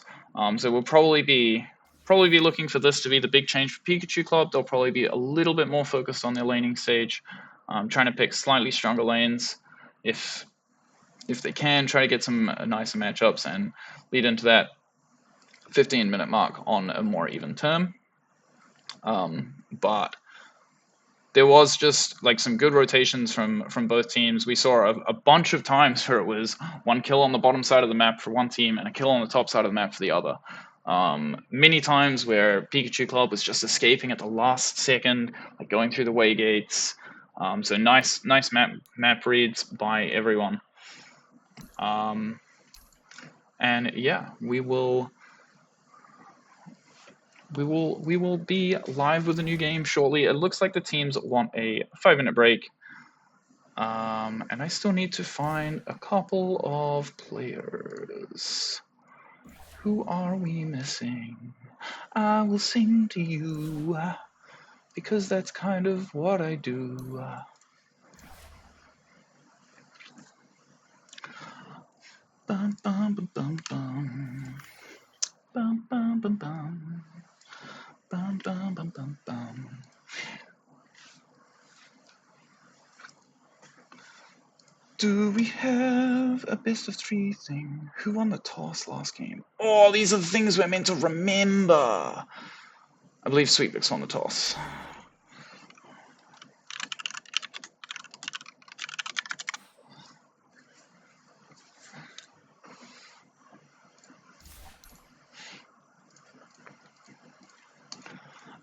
[SPEAKER 2] So we'll probably be looking for this to be the big change for Pikachu Club. They'll probably be a little bit more focused on their laning stage, trying to pick slightly stronger lanes if they can, try to get some nicer matchups and lead into that 15-minute mark on a more even term. But there was just like some good rotations from both teams. We saw a bunch of times where it was one kill on the bottom side of the map for one team and a kill on the top side of the map for the other. Many times where Pikachu Club was just escaping at the last second, like going through the way gates. So nice map reads by everyone. And yeah, we will be live with a new game shortly. It looks like the teams want a 5-minute break. And I still need to find a couple of players. Who are we missing? I will sing to you, because that's kind of what I do. Bum, bum, bum, bum, bum. Bum, bum, bum, bum. Bum, bum, bum, bum, bum. Do we have a best of 3 thing? Who won the toss last game? Oh, these are the things we're meant to remember. I believe Sweetbix won the toss.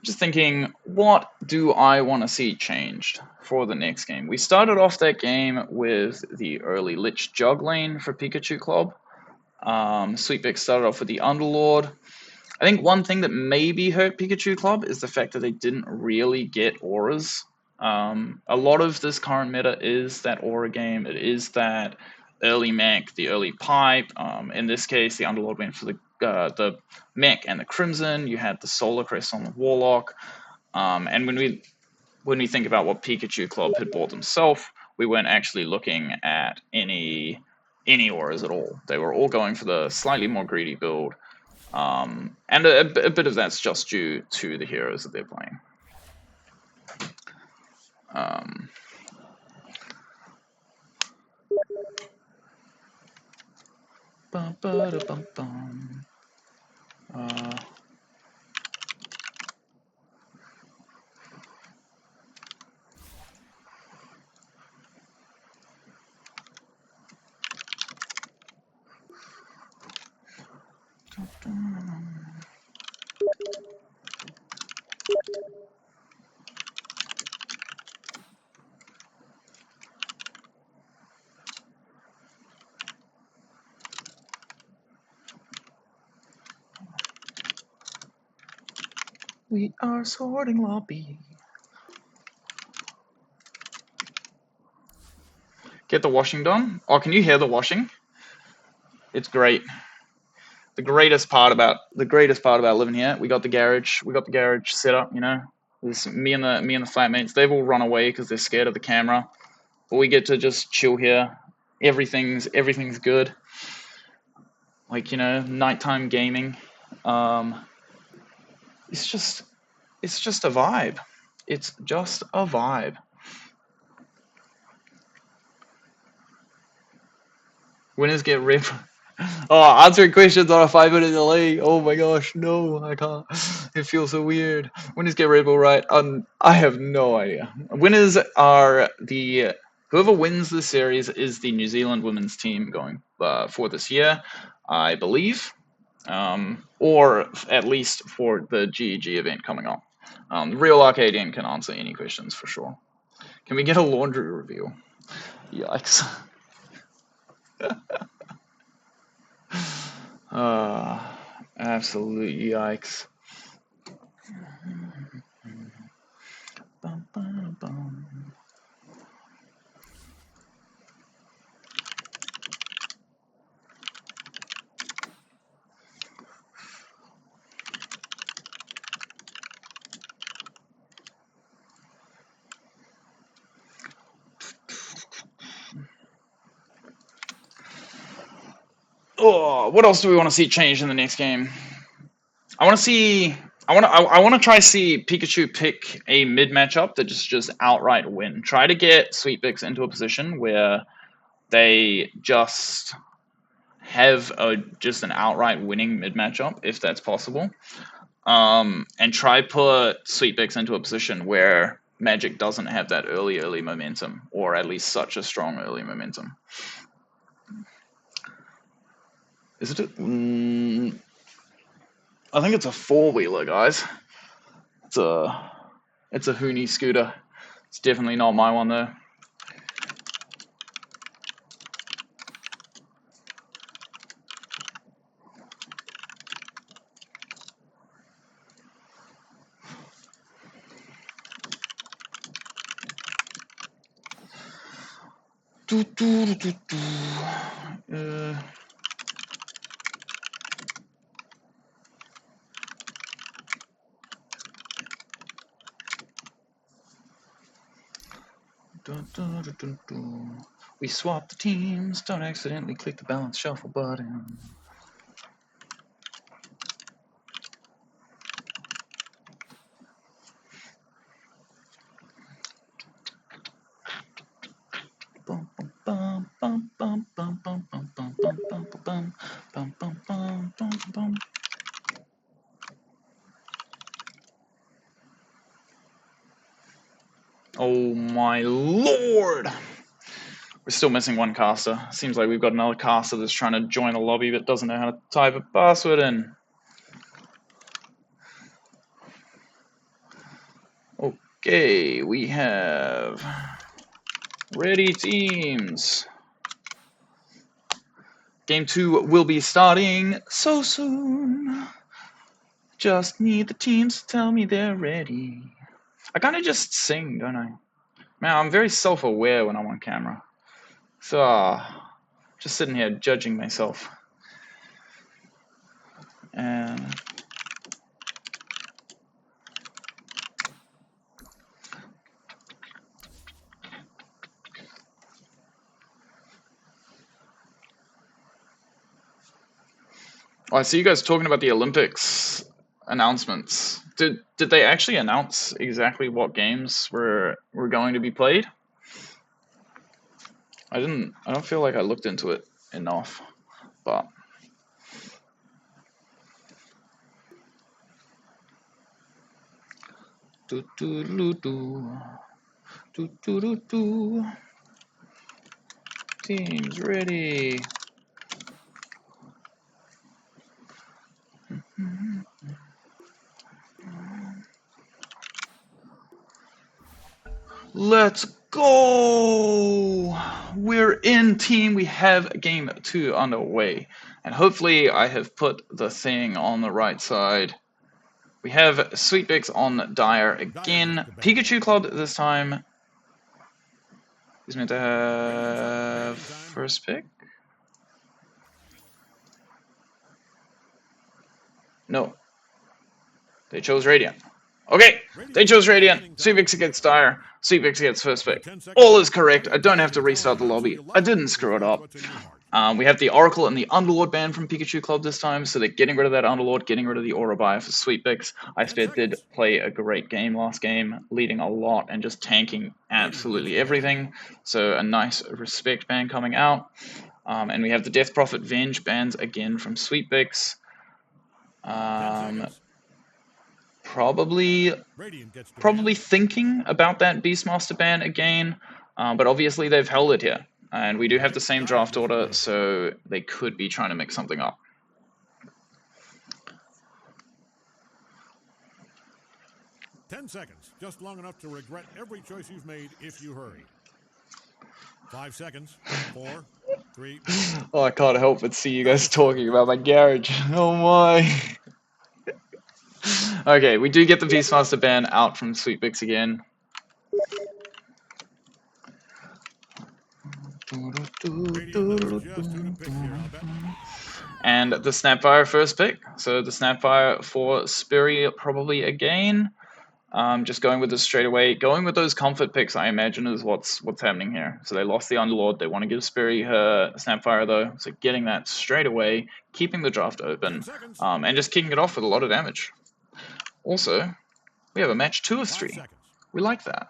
[SPEAKER 2] Just thinking, what do I want to see changed for the next game? We started off that game with the early Lich Jug lane for Pikachu Club. Sweetbix started off with the Underlord. I think one thing that maybe hurt Pikachu Club is the fact that they didn't really get auras. A lot of this current meta is that aura game. It is that early mech, the early pipe. In this case, the Underlord went for the mech and the Crimson. You had the Solar Crest on the Warlock. And when we think about what Pikachu Club had bought themselves, we weren't actually looking at any auras at all. They were all going for the slightly more greedy build. And a bit of that's just due to the heroes that they're playing. Bum, ba, da, bum, bum. We are sorting lobby. Get the washing done. Oh, can you hear the washing? It's great. The greatest part about living here, we got the garage set up. You know, there's me and the flatmates. They've all run away because they're scared of the camera, but we get to just chill here. Everything's good. Like, you know, nighttime gaming. It's just a vibe. It's just a vibe. Winners get ripped. Oh, answering questions on a 5-minute delay. Oh my gosh, no, I can't. It feels so weird. Winners get Red Bull right. I have no idea. Winners are whoever wins the series is the New Zealand women's team going for this year, I believe, or at least for the GEG event coming up. Real Arcadian can answer any questions for sure. Can we get a laundry review? Yikes. Absolute yikes. Bum, bum, bum. Oh, what else do we want to see change in the next game? I want to try see Pikachu pick a mid matchup that just outright win. Try to get Sweetbix into a position where they just have just an outright winning mid matchup, if that's possible. And try put Sweetbix into a position where Magic doesn't have that early momentum, or at least such a strong early momentum. Is it? I think it's a 4-wheeler, guys. It's a Hoonie scooter. It's definitely not my one though. We swap the teams. Don't accidentally click the balance shuffle button. Oh my lord! We're still missing one caster. Seems like we've got another caster that's trying to join the lobby but doesn't know how to type a password in. Okay, we have ready teams. Game 2 will be starting so soon. Just need the teams to tell me they're ready. I kind of just sing, don't I? Man, I'm very self-aware when I'm on camera. So, just sitting here judging myself. And oh, I see you guys talking about the Olympics announcements. Did they actually announce exactly what games were going to be played? I don't feel like I looked into it enough, but teams ready. Let's go! We're in team. We have game 2 underway. And hopefully I have put the thing on the right side. We have Sweet Bix on Dire again. Pikachu Club this time is meant to have first pick. No. They chose Radiant. Okay, they chose Radiant. Sweet Bix against Dire. Sweet Bix gets first pick. All is correct. I don't have to restart the lobby. I didn't screw it up. We have the Oracle and the Underlord ban from Pikachu Club this time, so they're getting rid of that Underlord, getting rid of the Aura Buyer for Sweet Bix. Icebear did play a great game last game, leading a lot and just tanking absolutely everything. So a nice respect ban coming out. And we have the Death Prophet Venge bans again from Sweet Bix. Probably thinking about that Beastmaster ban again, but obviously they've held it here. And we do have the same draft order, so they could be trying to mix something up.
[SPEAKER 1] Ten seconds, just long enough to regret every choice you've made if you hurry. 5 seconds. 4, 3.
[SPEAKER 2] Oh, I can't help but see you guys talking about my garage. Oh my. Okay, we do get the Beastmaster ban out from Sweet Bix again. And the Snapfire first pick. So the Snapfire for Sperry probably again. Just going with this straight away. Going with those comfort picks, I imagine, is what's happening here. So they lost the Underlord. They want to give Sperry her Snapfire, though. So getting that straight away, keeping the draft open, and just kicking it off with a lot of damage. Also, we have a match 2 of 3. We like that.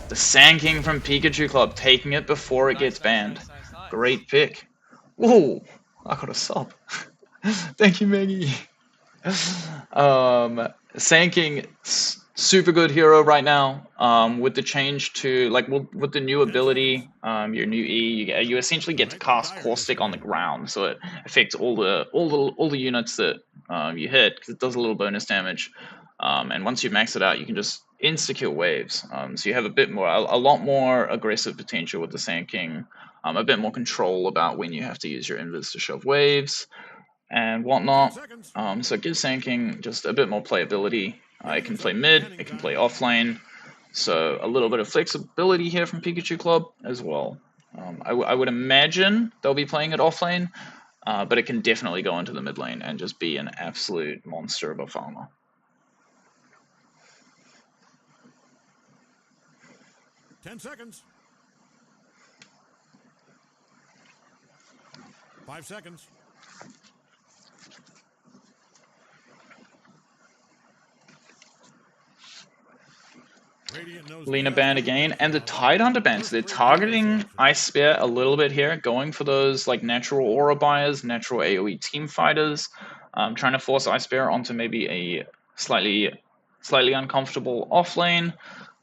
[SPEAKER 2] The Sand King from Pikachu Club, taking it before it gets banned. Great pick. Whoa, I got a sub. Thank you, Maggie. Sand King, super good hero right now. With the change to, like, with the new ability, your new E, you essentially get to cast Caustic on the ground, so it affects all the units that you hit, because it does a little bonus damage. And once you max it out, you can just insta-kill waves. So you have a lot more aggressive potential with the Sand King. A bit more control about when you have to use your invis to shove waves and whatnot. So it gives Sand King just a bit more playability. It can play mid, it can play offlane. So a little bit of flexibility here from Pikachu Club as well. I would imagine they'll be playing it offlane, but it can definitely go into the mid lane and just be an absolute monster of a farmer.
[SPEAKER 1] Ten seconds. 5 seconds.
[SPEAKER 2] Lena banned again, and the Tidehunter ban. So they're targeting Ice Spear a little bit here, going for those like natural aura buyers, natural AoE team fighters, trying to force Ice Spear onto maybe a slightly uncomfortable offlane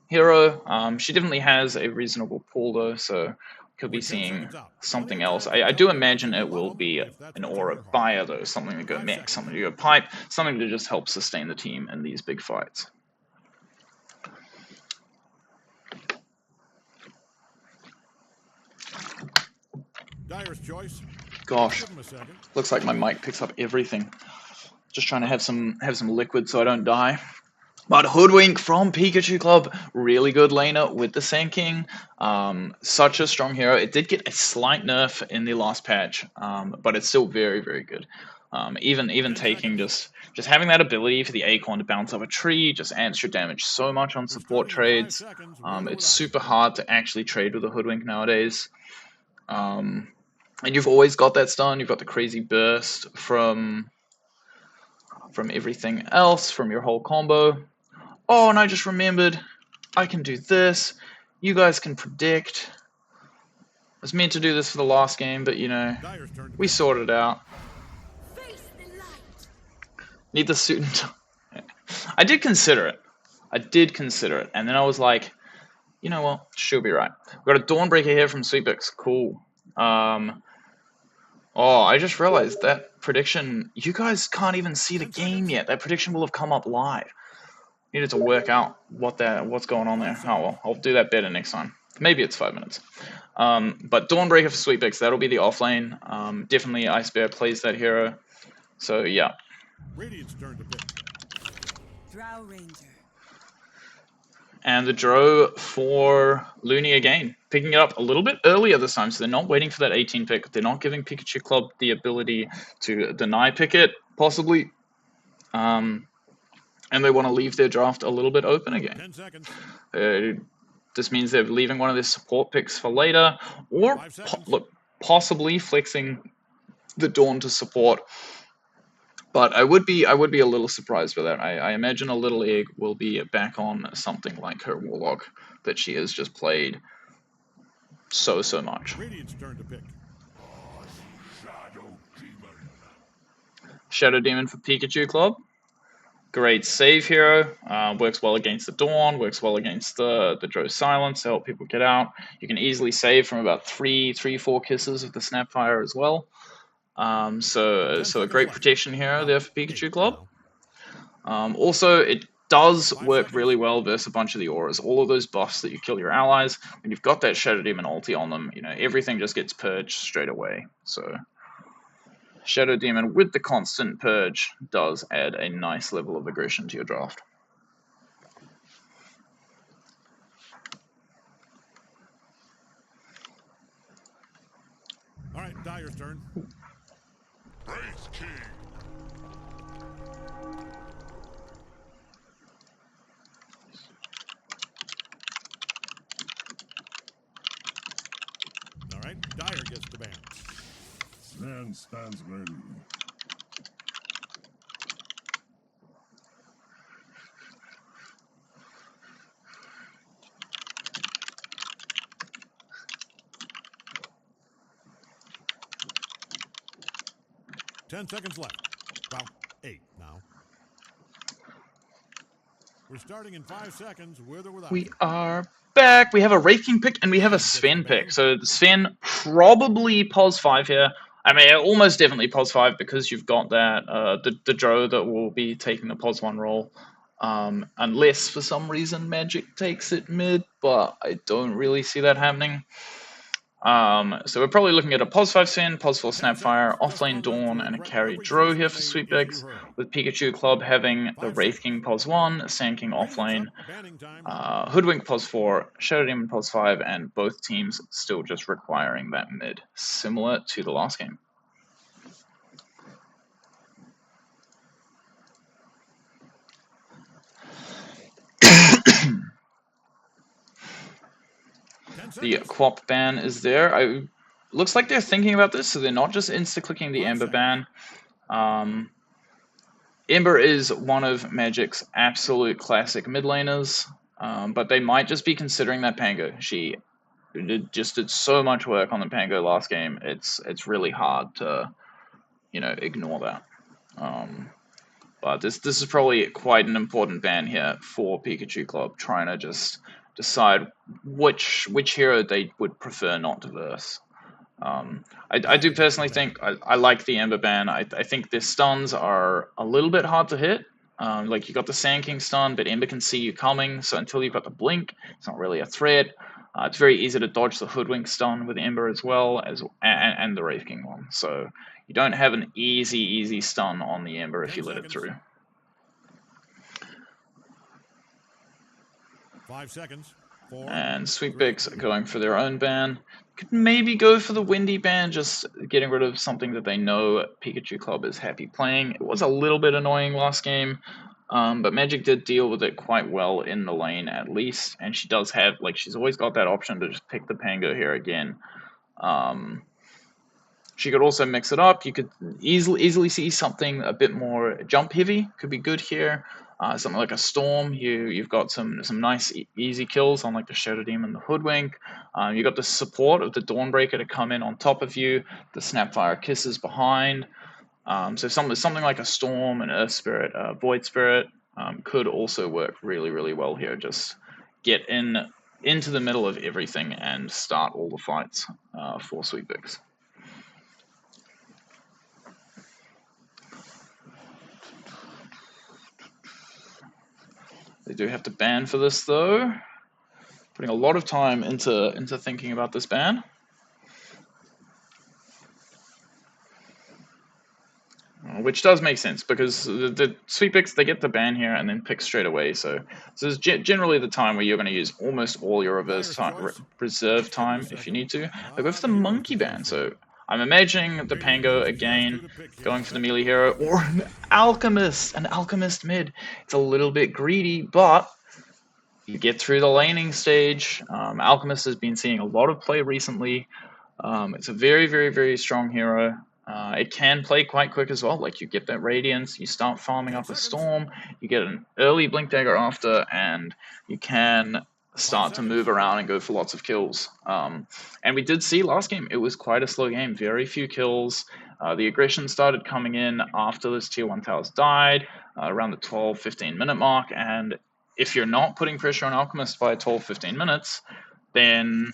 [SPEAKER 2] hero. She definitely has a reasonable pool though, so could be seeing something else. I do imagine it will be an aura buyer though, something to go mech, something to go pipe, something to just help sustain the team in these big fights.
[SPEAKER 1] Dyer's choice.
[SPEAKER 2] Gosh, looks like my mic picks up everything. Just trying to have some liquid so I don't die. But Hoodwink from Pikachu Club, really good laner with the Sand King. Such a strong hero. It did get a slight nerf in the last patch, but it's still very, very good. Even taking just having that ability for the Acorn to bounce off a tree just adds your damage so much on support trades. It's super hard to actually trade with a Hoodwink nowadays. And you've always got that stun. You've got the crazy burst from everything else, from your whole combo. Oh, and I just remembered, I can do this. You guys can predict. I was meant to do this for the last game, but you know, we sorted it out. Need the suit and I did consider it. And then I was like, you know what, she'll be right. We've got a Dawnbreaker here from Sweet Bix. Cool. Oh, I just realized that prediction, you guys can't even see the game yet. That prediction will have come up live. Needed to work out what's going on there. Oh well, I'll do that better next time. Maybe it's 5 minutes. But Dawnbreaker for Sweetbix, that'll be the offlane. Definitely Ice Bear plays that hero. So yeah.
[SPEAKER 1] Radiant's turn to pick.
[SPEAKER 4] Drow Ranger.
[SPEAKER 2] And the Drow for Looney again. Picking it up a little bit earlier this time, so they're not waiting for that 18 pick. They're not giving Pikachu Club the ability to deny pick it, possibly. And they want to leave their draft a little bit open again.
[SPEAKER 1] 10 seconds.
[SPEAKER 2] This means they're leaving one of their support picks for later, or
[SPEAKER 1] 5 seconds.
[SPEAKER 2] possibly flexing the Dawn to support. But I would be a little surprised by that. I imagine a Little Egg will be back on something like her Warlock that she has just played so much.
[SPEAKER 1] Radiant's turn to pick.
[SPEAKER 2] Shadow Demon for Pikachu Club. Great save hero. Works well against the Dawn. Works well against the Drow Silence to help people get out. You can easily save from about 4 kisses with the Snapfire as well. So a great protection hero there for Pikachu Club. Also, it does work really well versus a bunch of the auras. All of those buffs that you kill your allies, when you've got that Shadow Demon ulti on them, you know, everything just gets purged straight away. So Shadow Demon with the constant purge does add a nice level of aggression to your draft.
[SPEAKER 1] All right, Dyer's turn.
[SPEAKER 5] Race King.
[SPEAKER 1] All right, Dyer gets the ban.
[SPEAKER 5] Man stands ready.
[SPEAKER 1] Ten seconds left. Well, 8 now. We're starting in 5 seconds, with or without.
[SPEAKER 2] We are back. We have a Wraith King pick and we have a Sven pick. So the Sven probably pos 5 here. I mean, almost definitely pos 5 because you've got that the Drow that will be taking the pos 1 role. Unless for some reason Magic takes it mid, but I don't really see that happening. So we're probably looking at a pos 5 Sven, pos 4 Snapfire, offlane Dawn, and a carry Drow here for Sweetbix, with Pikachu Club having the Wraith King pos 1, Sand King offlane, Hoodwink pos 4, Shadow Demon pos 5, and both teams still just requiring that mid, similar to the last game. The Quap ban is there. Looks like they're thinking about this, so they're not just insta-clicking the Ember ban. Ember is one of Magic's absolute classic mid laners, but they might just be considering that Pango. She just did so much work on the Pango last game. It's really hard to, you know, ignore that. But this is probably quite an important ban here for Pikachu Club, trying to just decide which hero they would prefer not to verse. I do personally think I like the Ember ban. I think their stuns are a little bit hard to hit. Like you got the Sand King stun, but Ember can see you coming, so until you've got the blink, it's not really a threat. It's very easy to dodge the Hoodwink stun with Ember as well as and the Wraith King one. So you don't have an easy stun on the Ember if you let it through.
[SPEAKER 1] 5 seconds. 4,
[SPEAKER 2] And Sweetbix going for their own ban. Could maybe go for the Windy ban, just getting rid of something that they know Pikachu Club is happy playing. It was a little bit annoying last game, but Magic did deal with it quite well in the lane at least, and she does have, like, she's always got that option to just pick the Pango here again. She could also mix it up. You could easily see something a bit more jump heavy. Could be good here. Something like a Storm. You've got some nice easy kills on like the Shadow Demon, the Hoodwink. You got the support of the Dawnbreaker to come in on top of you. The Snapfire Kisses behind. So something like a Storm, an Earth Spirit, Void Spirit could also work really well here. Just get into the middle of everything and start all the fights for Sweetbix. They do have to ban for this though. Putting a lot of time into thinking about this ban. Which does make sense because the sweep picks, they get the ban here and then pick straight away. So this is generally the time where you're going to use almost all your reserve time if you need to. I go for the monkey ban. So I'm imagining the Pango again going for the melee hero or an alchemist mid. It's a little bit greedy, but you get through the laning stage. Alchemist has been seeing a lot of play recently. It's a very, very, very strong hero. It can play quite quick as well. Like you get that Radiance, you start farming up a Storm, you get an early Blink Dagger after, and you can start to move around and go for lots of kills. And we did see last game, it was quite a slow game, very few kills. The aggression started coming in after those tier 1 towers died, around the 12-15 minute mark, and if you're not putting pressure on Alchemist by 12-15 minutes, then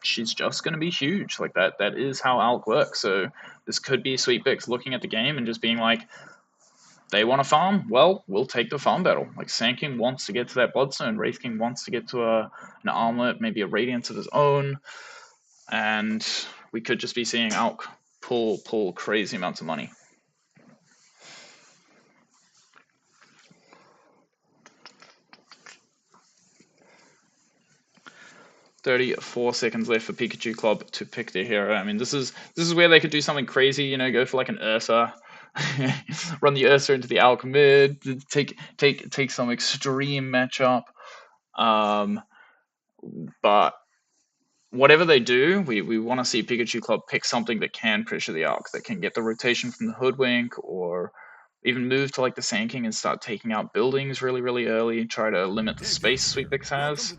[SPEAKER 2] she's just going to be huge. Like that is how Alch works. So this could be Sweet Bix looking at the game and just being like, they want to farm? Well, we'll take the farm battle. Like Sand King wants to get to that Bloodstone, Wraith King wants to get to an Armlet, maybe a Radiance of his own, and we could just be seeing Alch pull crazy amounts of money. 34 seconds left for Pikachu Club to pick their hero. I mean, this is where they could do something crazy, you know, go for like an Ursa, run the Ursa into the Alch mid, take some extreme matchup. But whatever they do, we want to see Pikachu Club pick something that can pressure the Alch, that can get the rotation from the Hoodwink, or even move to like the Sand King and start taking out buildings really, really early, try to limit the space Sweet Bix has.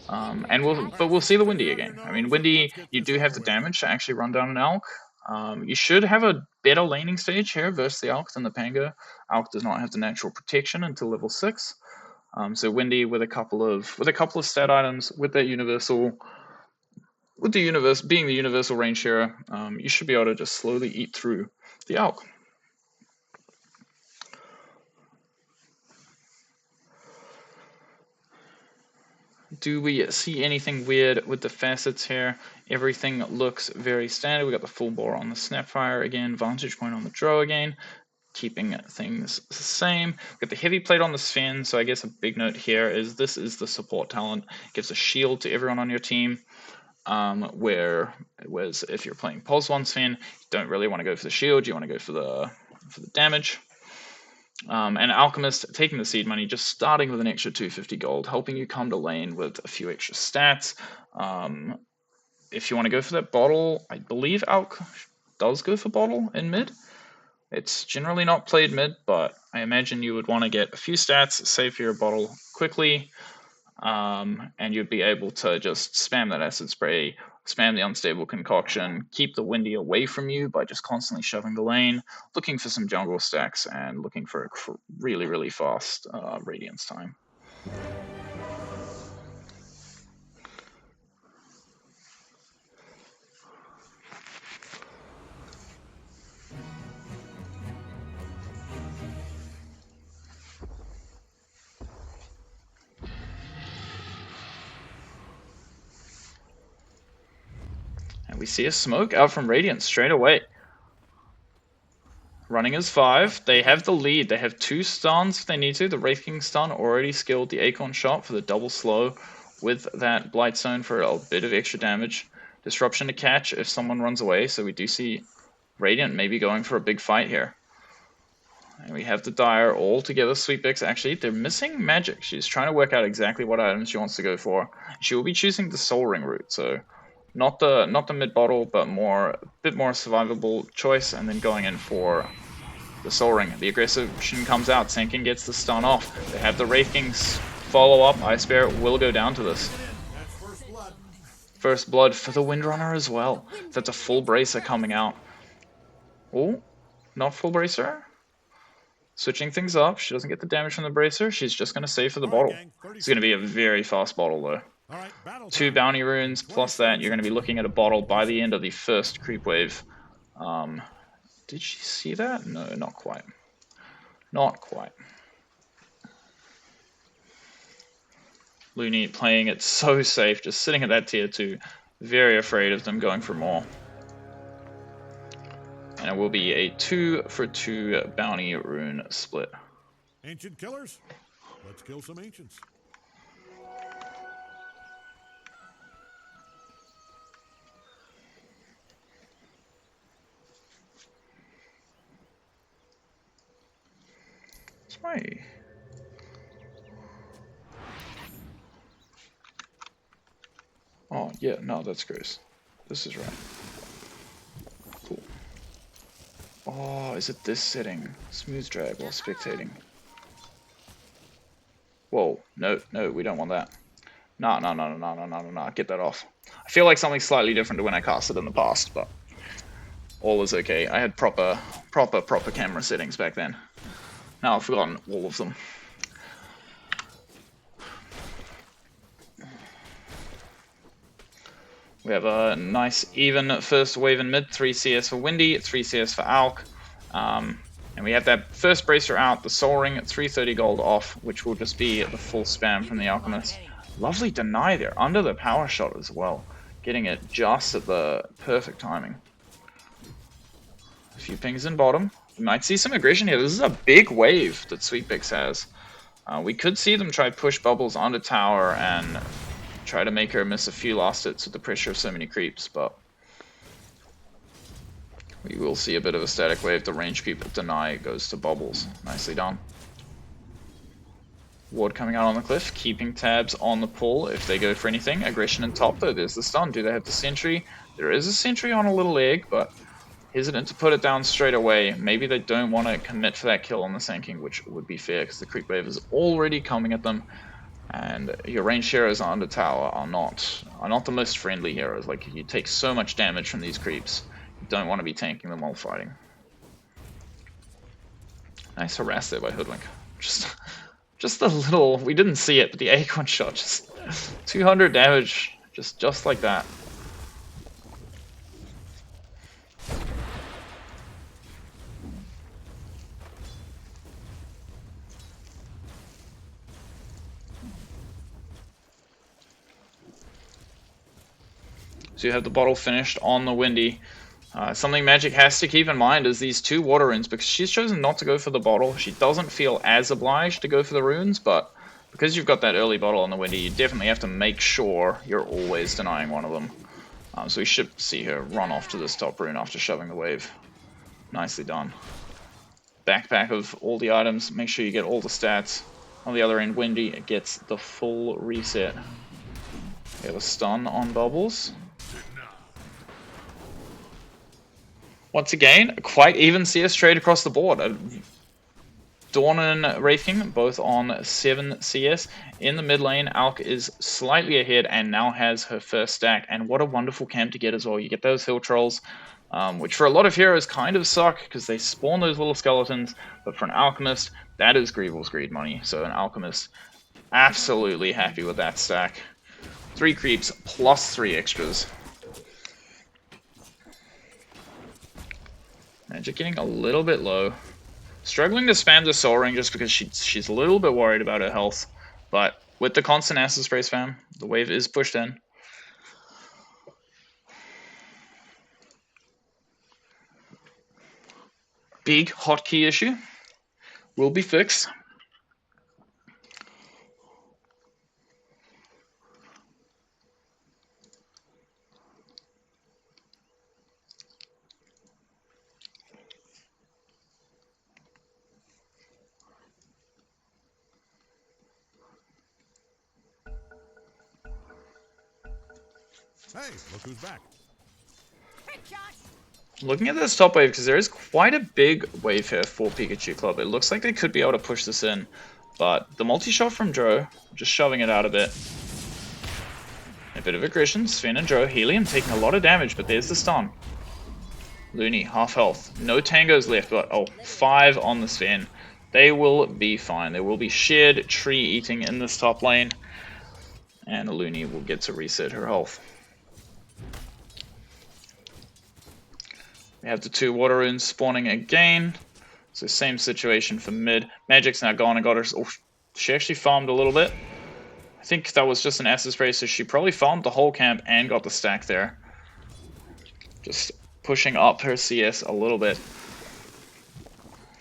[SPEAKER 2] But we'll see the Windy again. I mean, Windy, you do have the damage to actually run down an Alch. You should have a better laning stage here versus the Alch than the Pango. Alch does not have the natural protection until level 6. So Windy with a couple of stat items with that universal, being the universal range hero, you should be able to just slowly eat through the Alch. Do we see anything weird with the facets here? Everything looks very standard. We got the full bore on the Snapfire again, vantage point on the Drow again, keeping things the same. We got the heavy plate on the Sven, so I guess a big note here is this is the support talent. It gives a shield to everyone on your team. Whereas if you're playing Pulse 1 Sven, you don't really want to go for the shield, you want to go for the damage. And Alchemist taking the seed money, just starting with an extra 250 gold, helping you come to lane with a few extra stats. If you want to go for that bottle, I believe Alch does go for bottle in mid. It's generally not played mid, but I imagine you would want to get a few stats, save for your bottle quickly, and you'd be able to just spam that acid spray, spam the unstable concoction, keep the Windy away from you by just constantly shoving the lane, looking for some jungle stacks, and looking for a really, really fast Radiance time. And we see a smoke out from Radiance straight away. Running as 5. They have the lead. They have 2 stuns if they need to. The Wraith King stun already skilled the Acorn shot for the double slow with that Blightstone for a bit of extra damage. Disruption to catch if someone runs away. So we do see Radiant maybe going for a big fight here. And we have the Dire all together. Sweet Bix, actually, they're missing magic. She's trying to work out exactly what items she wants to go for. She will be choosing the Soul Ring route, so not the mid bottle, but a bit more survivable choice, and then going in for the Soul Ring. The aggression comes out. Sand King gets the stun off. They have the Wraith King's follow up. Ice Spirit will go down to this. First blood for the Windrunner as well. That's a full bracer coming out. Oh, not full bracer. Switching things up. She doesn't get the damage from the bracer. She's just going to save for the bottle. It's going to be a very fast bottle though. 2 bounty runes plus that. You're going to be looking at a bottle by the end of the first creep wave. Did she see that? No, not quite. Not quite. Looney playing it so safe, just sitting at that tier 2. Very afraid of them going for more. And it will be a 2-for-2 bounty rune split.
[SPEAKER 1] Ancient killers? Let's kill some ancients.
[SPEAKER 2] That's right. Oh, yeah, no, that's gross. This is right. Cool. Oh, is it this setting? Smooth drag while spectating. Whoa, no, no, we don't want that. No, no, no, no, no, no, no, no, no, get that off. I feel like something slightly different to when I cast it in the past, but all is okay. I had proper camera settings back then. Now I've forgotten all of them. We have a nice even first wave in mid, 3 CS for Windy, 3 CS for Alk. And we have that first bracer out, the Soul Ring at 330 gold off, which will just be the full spam from the Alchemist. Lovely deny there, under the power shot as well. Getting it just at the perfect timing. A few pings in bottom. We might see some aggression here. This is a big wave that Sweetbix has. We could see them try push Bubbles onto tower and try to make her miss a few last hits with the pressure of so many creeps, but we will see a bit of a static wave. The range creep deny goes to Bubbles. Nicely done. Ward coming out on the cliff, keeping tabs on the pull if they go for anything. Aggression in top though, there's the stun. Do they have the sentry? There is a sentry on a little egg, but hesitant to put it down straight away. Maybe they don't want to commit for that kill on the Sanking, which would be fair because the creep wave is already coming at them. And your range heroes under tower are not the most friendly heroes. Like, you take so much damage from these creeps. You don't want to be tanking them while fighting. Nice harass there by Hoodwink. Just a little, we didn't see it, but the Acorn shot, just 200 damage, just like that. So you have the bottle finished on the Windy. Something Magic has to keep in mind is these 2 water runes, because she's chosen not to go for the bottle. She doesn't feel as obliged to go for the runes, but because you've got that early bottle on the Windy, you definitely have to make sure you're always denying one of them. So we should see her run off to this top rune after shoving the wave. Nicely done. Backpack of all the items, make sure you get all the stats. On the other end, Windy gets the full reset. We have a stun on Bubbles. Once again, quite even CS trade across the board. Dawn and Wraith King both on 7 CS. In the mid lane, Alk is slightly ahead and now has her first stack. And what a wonderful camp to get as well. You get those hill trolls, which for a lot of heroes kind of suck because they spawn those little skeletons. But for an Alchemist, that is Greevil's greed money. So an Alchemist, absolutely happy with that stack. 3 creeps plus 3 extras. Magic getting a little bit low. Struggling to spam the Soul Ring just because she's a little bit worried about her health. But with the constant acid spray spam, the wave is pushed in. Big hotkey issue. Will be fixed.
[SPEAKER 1] Hey, look who's back.
[SPEAKER 2] Looking at this top wave, because there is quite a big wave here for Pikachu Club. It looks like they could be able to push this in, but the multi-shot from Dro, just shoving it out a bit. A bit of aggression, Sven and Dro. Helium taking a lot of damage, but there's the stun. Looney, half health. No tangos left, but 5 on the Sven. They will be fine. There will be shared tree eating in this top lane, and Looney will get to reset her health. We have the 2 water runes spawning again. So same situation for mid. Magic's now gone and got her. Oh, she actually farmed a little bit. I I think that was just an acid spray, so she probably farmed the whole camp and got the stack there. Just pushing up her CS a little bit.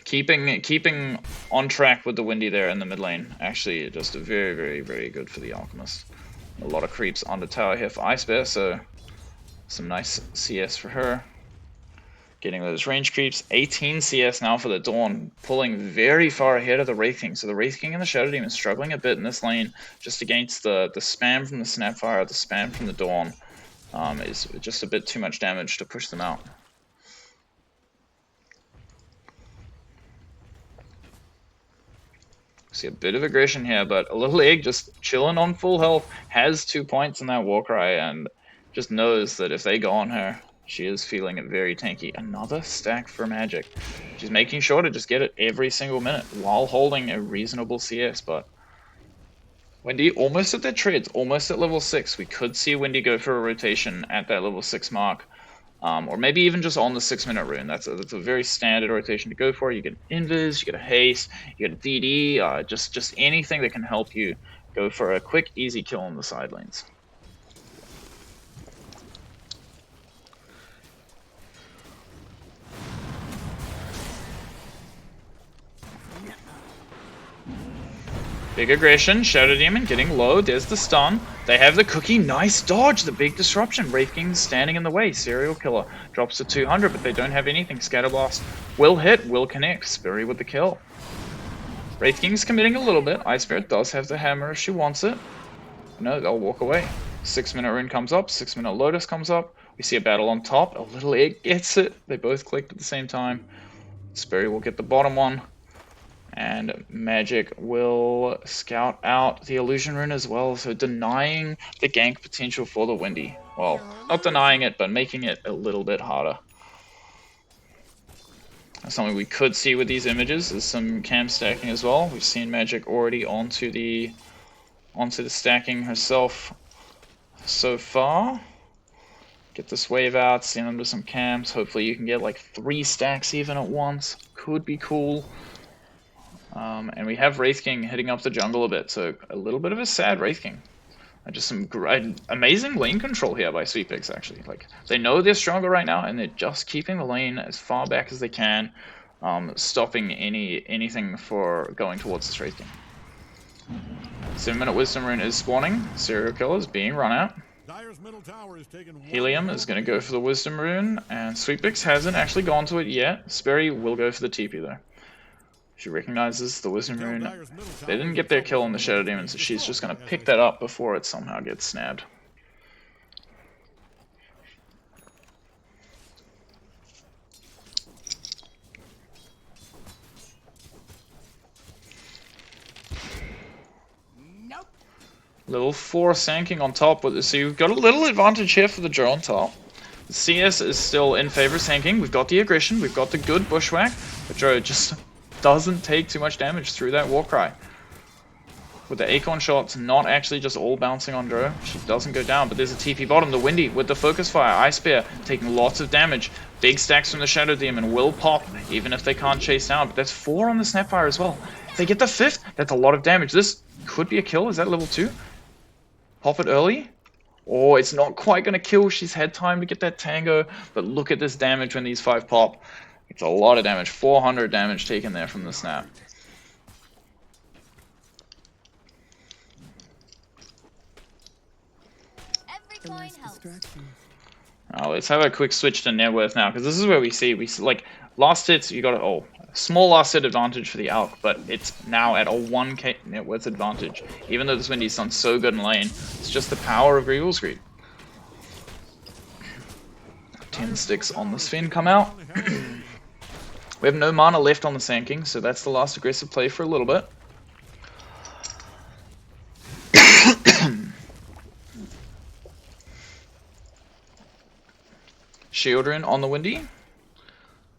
[SPEAKER 2] Keeping on track with the Windy there in the mid lane. Actually, just very, very, very good for the Alchemist. A lot of creeps on the tower here for Ice Bear, so some nice CS for her. Getting those range creeps. 18 CS now for the Dawn, pulling very far ahead of the Wraith King. So the Wraith King and the Shadow Demon struggling a bit in this lane, just against the spam from the Snapfire, the spam from the Dawn. Is just a bit too much damage to push them out. See a bit of aggression here, but a little egg just chilling on full health, has 2 points in that Warcry, and just knows that if they go on her, she is feeling it very tanky. Another stack for Magic. She's making sure to just get it every single minute while holding a reasonable CS, but Wendy almost at their treads, almost at level 6. We could see Wendy go for a rotation at that level 6 mark. Or maybe even just on the 6-minute rune. That's a very standard rotation to go for. You get an Invis, you get a Haste, you get a DD, just anything that can help you go for a quick, easy kill on the side lanes. Big aggression, Shadow Demon getting low, there's the stun. They have the cookie, nice dodge, the big disruption. Wraith King standing in the way, Serial Killer. Drops to 200, but they don't have anything. Scatterblast will hit, will connect. Sperry with the kill. Wraith King's committing a little bit. Ice Bear does have the hammer if she wants it. No, they'll walk away. 6-minute rune comes up, 6-minute Lotus comes up. We see a battle on top, a little egg gets it. They both clicked at the same time. Sperry will get the bottom one. And Magic will scout out the Illusion Rune as well, so denying the gank potential for the Windy. Well, not denying it, but making it a little bit harder. Something we could see with these images is some cam stacking as well. We've seen Magic already onto the stacking herself so far. Get this wave out, send them to some cams. Hopefully you can get like 3 stacks even at once. Could be cool. And we have Wraith King hitting up the jungle a bit, so a little bit of a sad Wraith King. Just some great, amazing lane control here by Sweetpix, actually. Like, they know they're stronger right now, and they're just keeping the lane as far back as they can, stopping anything for going towards this Wraith King. 7-minute Wisdom Rune is spawning. Serial Killer is being run out. Helium is going to go for the Wisdom Rune, and Sweetpix hasn't actually gone to it yet. Sperry will go for the TP, though. She recognizes the Wisdom Rune. They didn't get their kill on the Shadow Demon, so she's just going to pick that up before it somehow gets snapped.
[SPEAKER 4] Nope.
[SPEAKER 2] Level 4 Sanking on top, so you've got a little advantage here for the Joe on top. The CS is still in favor of Sanking. We've got the aggression, we've got the good bushwhack, but Joe just doesn't take too much damage through that Warcry. With the Acorn shots not actually just all bouncing on Dro, she doesn't go down, but there's a TP bottom. The Windy with the Focus Fire, Ice Bear taking lots of damage. Big stacks from the Shadow Demon will pop, even if they can't chase down, but that's 4 on the Snapfire as well. If they get the 5th, that's a lot of damage. This could be a kill. Is that level 2? Pop it early? Oh, it's not quite going to kill. She's had time to get that Tango, but look at this damage when these 5 pop. It's a lot of damage. 400 damage taken there from the snap.
[SPEAKER 6] Every coin helps.
[SPEAKER 2] Let's have a quick switch to net worth now, because this is where we see like last hits. You got a small last hit advantage for the Alk, but it's now at a 1k net worth advantage. Even though this Windy's done so good in lane, it's just the power of Greevil's Greed. 10 sticks on the Sven come out. We have no mana left on the Sand King, so that's the last aggressive play for a little bit. Shield Rune on the Windy.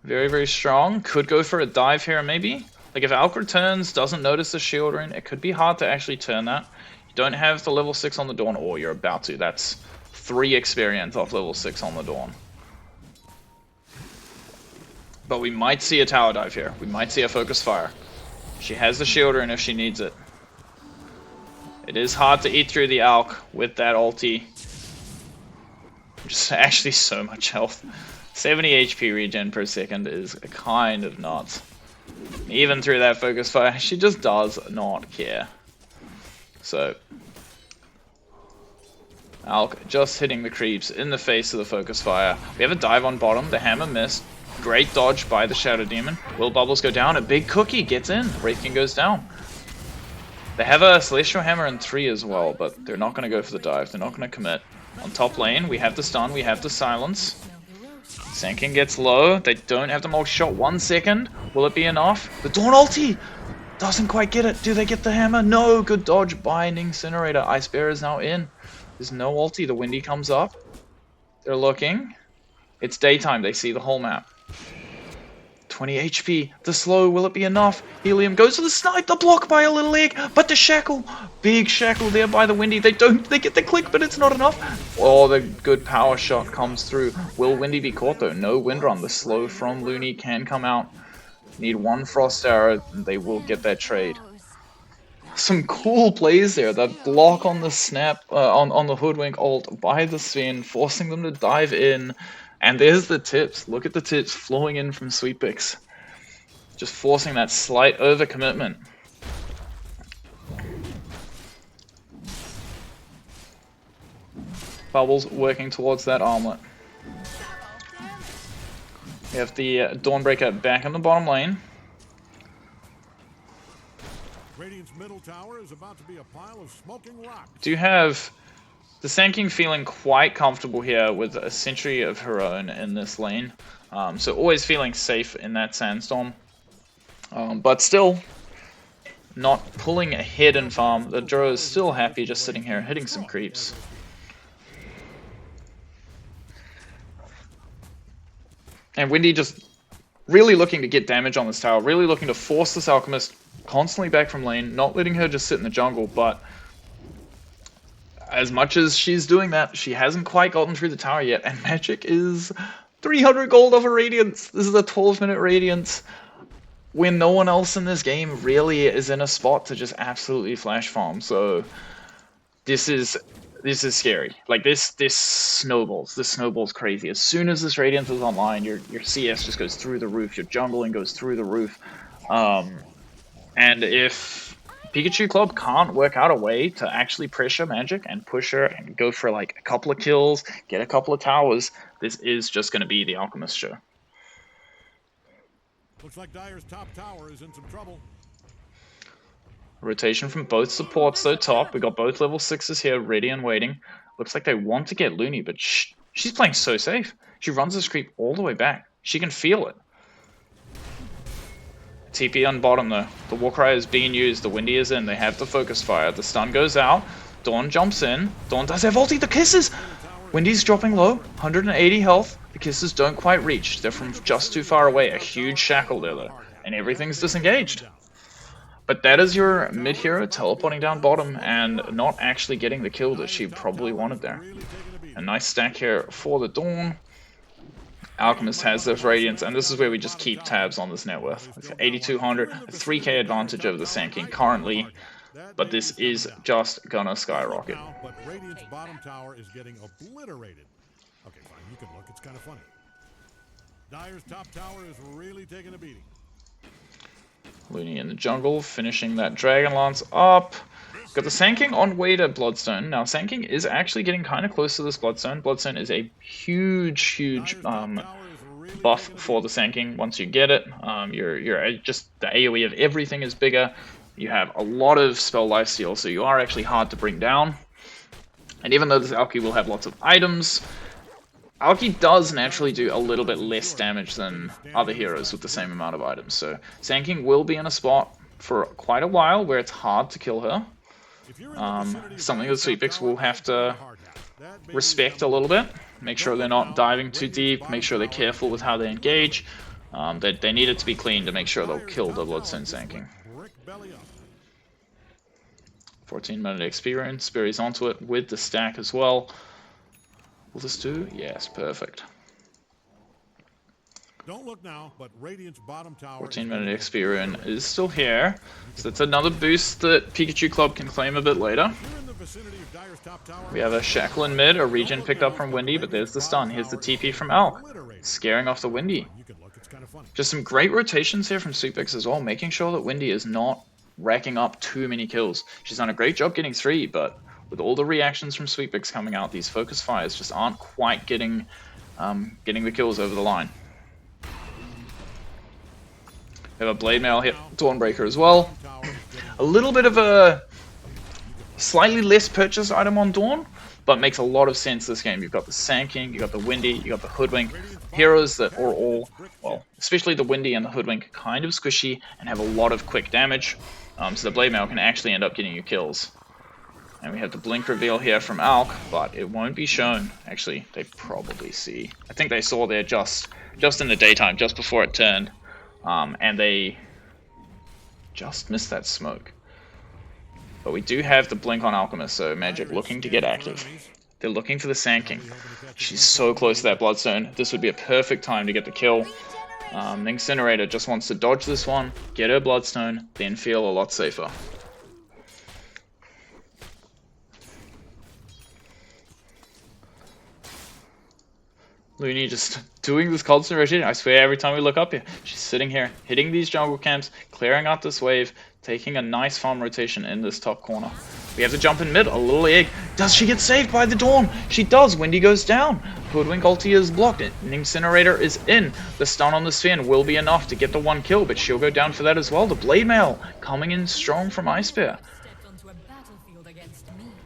[SPEAKER 2] Very, very strong. Could go for a dive here, maybe. Like, if Alk returns, doesn't notice the Shield Rune, it could be hard to actually turn that. You don't have the level 6 on the Dawn, or you're about to. That's 3 experience off level 6 on the Dawn. But we might see a tower dive here. We might see a focus fire. She has the shield rune if she needs it. It is hard to eat through the Alk with that ulti. Just actually so much health. 70 HP regen per second is kind of nuts. Even through that focus fire, she just does not care. So, Alk just hitting the creeps in the face of the focus fire. We have a dive on bottom, the hammer missed. Great dodge by the Shadow Demon. Will bubbles go down? A big cookie gets in. Wraith King goes down. They have a Celestial Hammer in 3 as well, but they're not going to go for the dive. They're not going to commit. On top lane, we have the stun, we have the silence. Sand King gets low. They don't have the multi-shot. 1 second. Will it be enough? The Dawn ulti! Doesn't quite get it. Do they get the hammer? No! Good dodge. Binding Incinerator. Ice Bear is now in. There's no ulti. The Windy comes up. They're looking. It's daytime. They see the whole map. 20 HP. The slow. Will it be enough? Helium goes to the snipe. The block by a little egg. But the shackle. Big shackle there by the Windy. They get the click, but it's not enough. Oh, the good power shot comes through. Will Windy be caught though? No Windrun. The slow from Looney can come out. Need 1 Frost Arrow. And they will get that trade. Some cool plays there. That block on the snap, on the Hoodwink ult by the Sven, forcing them to dive in. And there's the tips. Look at the tips flowing in from Sweetpix. Just forcing that slight overcommitment. Bubbles working towards that armlet. We have the Dawnbreaker back in the bottom lane.
[SPEAKER 1] Radiant's middle tower is about to be a pile of smoking rocks.
[SPEAKER 2] Do you have the Sand King feeling quite comfortable here with a sentry of her own in this lane? So always feeling safe in that sandstorm. But still not pulling ahead in farm. The Dro is still happy just sitting here hitting some creeps. And Windy just really looking to get damage on this tower, really looking to force this Alchemist constantly back from lane, not letting her just sit in the jungle, but as much as she's doing that, she hasn't quite gotten through the tower yet, and Magic is 300 gold off a Radiance. This is a 12-minute Radiance when no one else in this game really is in a spot to just absolutely flash farm, so this is scary. Like this snowballs. This snowballs crazy. As soon as this Radiance is online, your CS just goes through the roof. Your jungling goes through the roof. And if Pikachu Club can't work out a way to actually pressure Magic and push her and go for like a couple of kills, get a couple of towers, this is just going to be the Alchemist show.
[SPEAKER 1] Looks like Dire's top tower is in some trouble.
[SPEAKER 2] Rotation from both supports though top. We got both level 6s here ready and waiting. Looks like they want to get Looney, but she's playing so safe. She runs this creep all the way back. She can feel it. TP on bottom though. The Warcry is being used. The Windy is in. They have the focus fire. The stun goes out. Dawn jumps in. Dawn does have ulti. The kisses! Windy's dropping low. 180 health. The kisses don't quite reach. They're from just too far away. A huge shackle there though. And everything's disengaged. But that is your mid-hero teleporting down bottom and not actually getting the kill that she probably wanted there. A nice stack here for the Dawn. Alchemist has those Radiance, and this is where we just keep tabs on this net worth. It's 8,200, a 3k advantage over the Sand King currently, but this is just gonna skyrocket.
[SPEAKER 1] But Radiant's bottom tower is getting obliterated. Okay, fine, you can look. It's kind of funny. Dire's top tower is really taking a beating.
[SPEAKER 2] Looney in the jungle, finishing that Dragon Lance up. Got the Sand King on way to Bloodstone. Now, Sand King is actually getting kind of close to this Bloodstone. Bloodstone is a huge buff for the Sand King once you get it. You're just the AoE of everything is bigger. You have a lot of spell lifesteal, so you are actually hard to bring down. And even though this Alki will have lots of items, Alki does naturally do a little bit less damage than other heroes with the same amount of items. So Sand King will be in a spot for quite a while where it's hard to kill her. Something that Sweetpix will have to respect a little bit. Make sure they're not diving too deep. Make sure they're careful with how they engage. They need it to be clean to make sure they'll kill the Bloodstone Sand King. 14-minute experience. Berries onto it with the stack as well. Will this do? Yes, perfect.
[SPEAKER 1] Don't look now, but Radiant's bottom tower.
[SPEAKER 2] 14-minute XP rune is still here, so that's another boost that Pikachu Club can claim a bit later.
[SPEAKER 1] You're in the vicinity of Dire's top tower.
[SPEAKER 2] We have a Shackle in mid, a regen picked up from Windy, but there's the stun. Here's the TP from Alk, scaring off the Windy.
[SPEAKER 1] You can look, it's kind of funny.
[SPEAKER 2] Just some great rotations here from Sweetbix as well, making sure that Windy is not racking up too many kills. She's done a great job getting 3, but with all the reactions from Sweetbix coming out, these focus fires just aren't quite getting the kills over the line. We have a Blade Mail hit, Dawnbreaker as well. A little bit of a slightly less purchase item on Dawn, but makes a lot of sense this game. You've got the Sand King, you've got the Windy, you've got the Hoodwink. Heroes that are all, well, especially the Windy and the Hoodwink, kind of squishy and have a lot of quick damage. So the Blade Mail can actually end up getting you kills. And we have the Blink reveal here from Alk, but it won't be shown. Actually, they probably see. I think they saw there just in the daytime, just before it turned. And they just missed that smoke. But we do have the Blink on Alchemist, so Magic looking to get active. They're looking for the Sand King. She's so close to that Bloodstone. This would be a perfect time to get the kill. The Incinerator just wants to dodge this one, get her Bloodstone, then feel a lot safer. Looney just doing this constant rotation. I swear every time we look up here, she's sitting here, hitting these jungle camps, clearing out this wave, taking a nice farm rotation in this top corner. We have to jump in mid, a little egg. Does she get saved by the Dawn? She does. Windy goes down. Hoodwink ulti is blocked. An Incinerator is in. The stun on the Sphere will be enough to get the 1 kill, but she'll go down for that as well. The Blade Mail coming in strong from Ice Bear.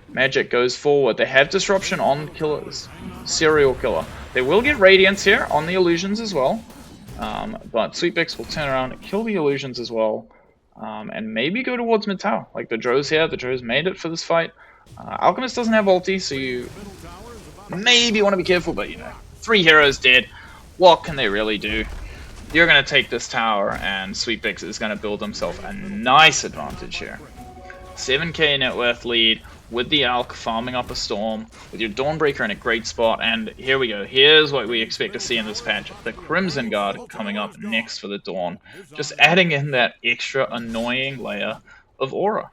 [SPEAKER 2] Magic goes forward. They have disruption on killers. Serial Killer. They will get Radiance here on the illusions as well. But Sweetbix will turn around and kill the illusions as well. And maybe go towards mid tower. Like the Dro's here. The Dro's made it for this fight. Alchemist doesn't have ulti, so you maybe want to be careful, but you know, 3 heroes dead. What can they really do? You're going to take this tower, and Sweetbix is going to build himself a nice advantage here. 7k net worth lead with the Alk farming up a Storm, with your Dawnbreaker in a great spot, and here we go. Here's what we expect to see in this patch. The Crimson Guard coming up next for the Dawn, just adding in that extra annoying layer of aura.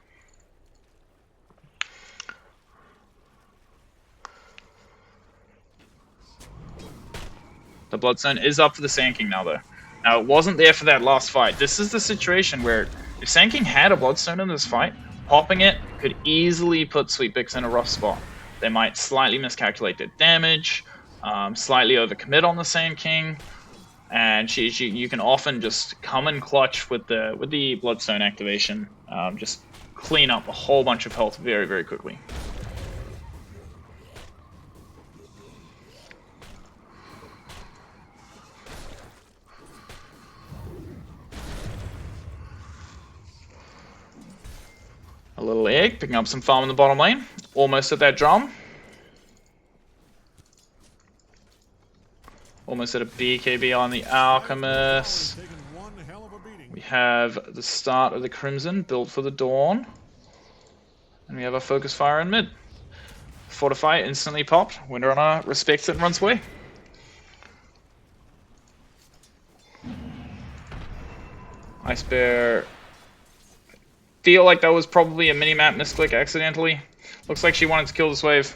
[SPEAKER 2] The Bloodstone is up for the Sand King now, though. Now, it wasn't there for that last fight. This is the situation where if Sand King had a Bloodstone in this fight, popping it could easily put Sweetbix in a rough spot. They might slightly miscalculate their damage, slightly overcommit on the Sand King, and you can often just come in clutch with the Bloodstone activation, just clean up a whole bunch of health very, very quickly. A little egg, picking up some farm in the bottom lane. Almost at that drum. Almost at a BKB on the Alchemist. We have the start of the Crimson built for the Dawn. And we have a Focus Fire in mid. Fortify instantly popped. Windrunner respects it and runs away. Ice Bear. Feel like that was probably a minimap misclick accidentally. Looks like she wanted to kill this wave.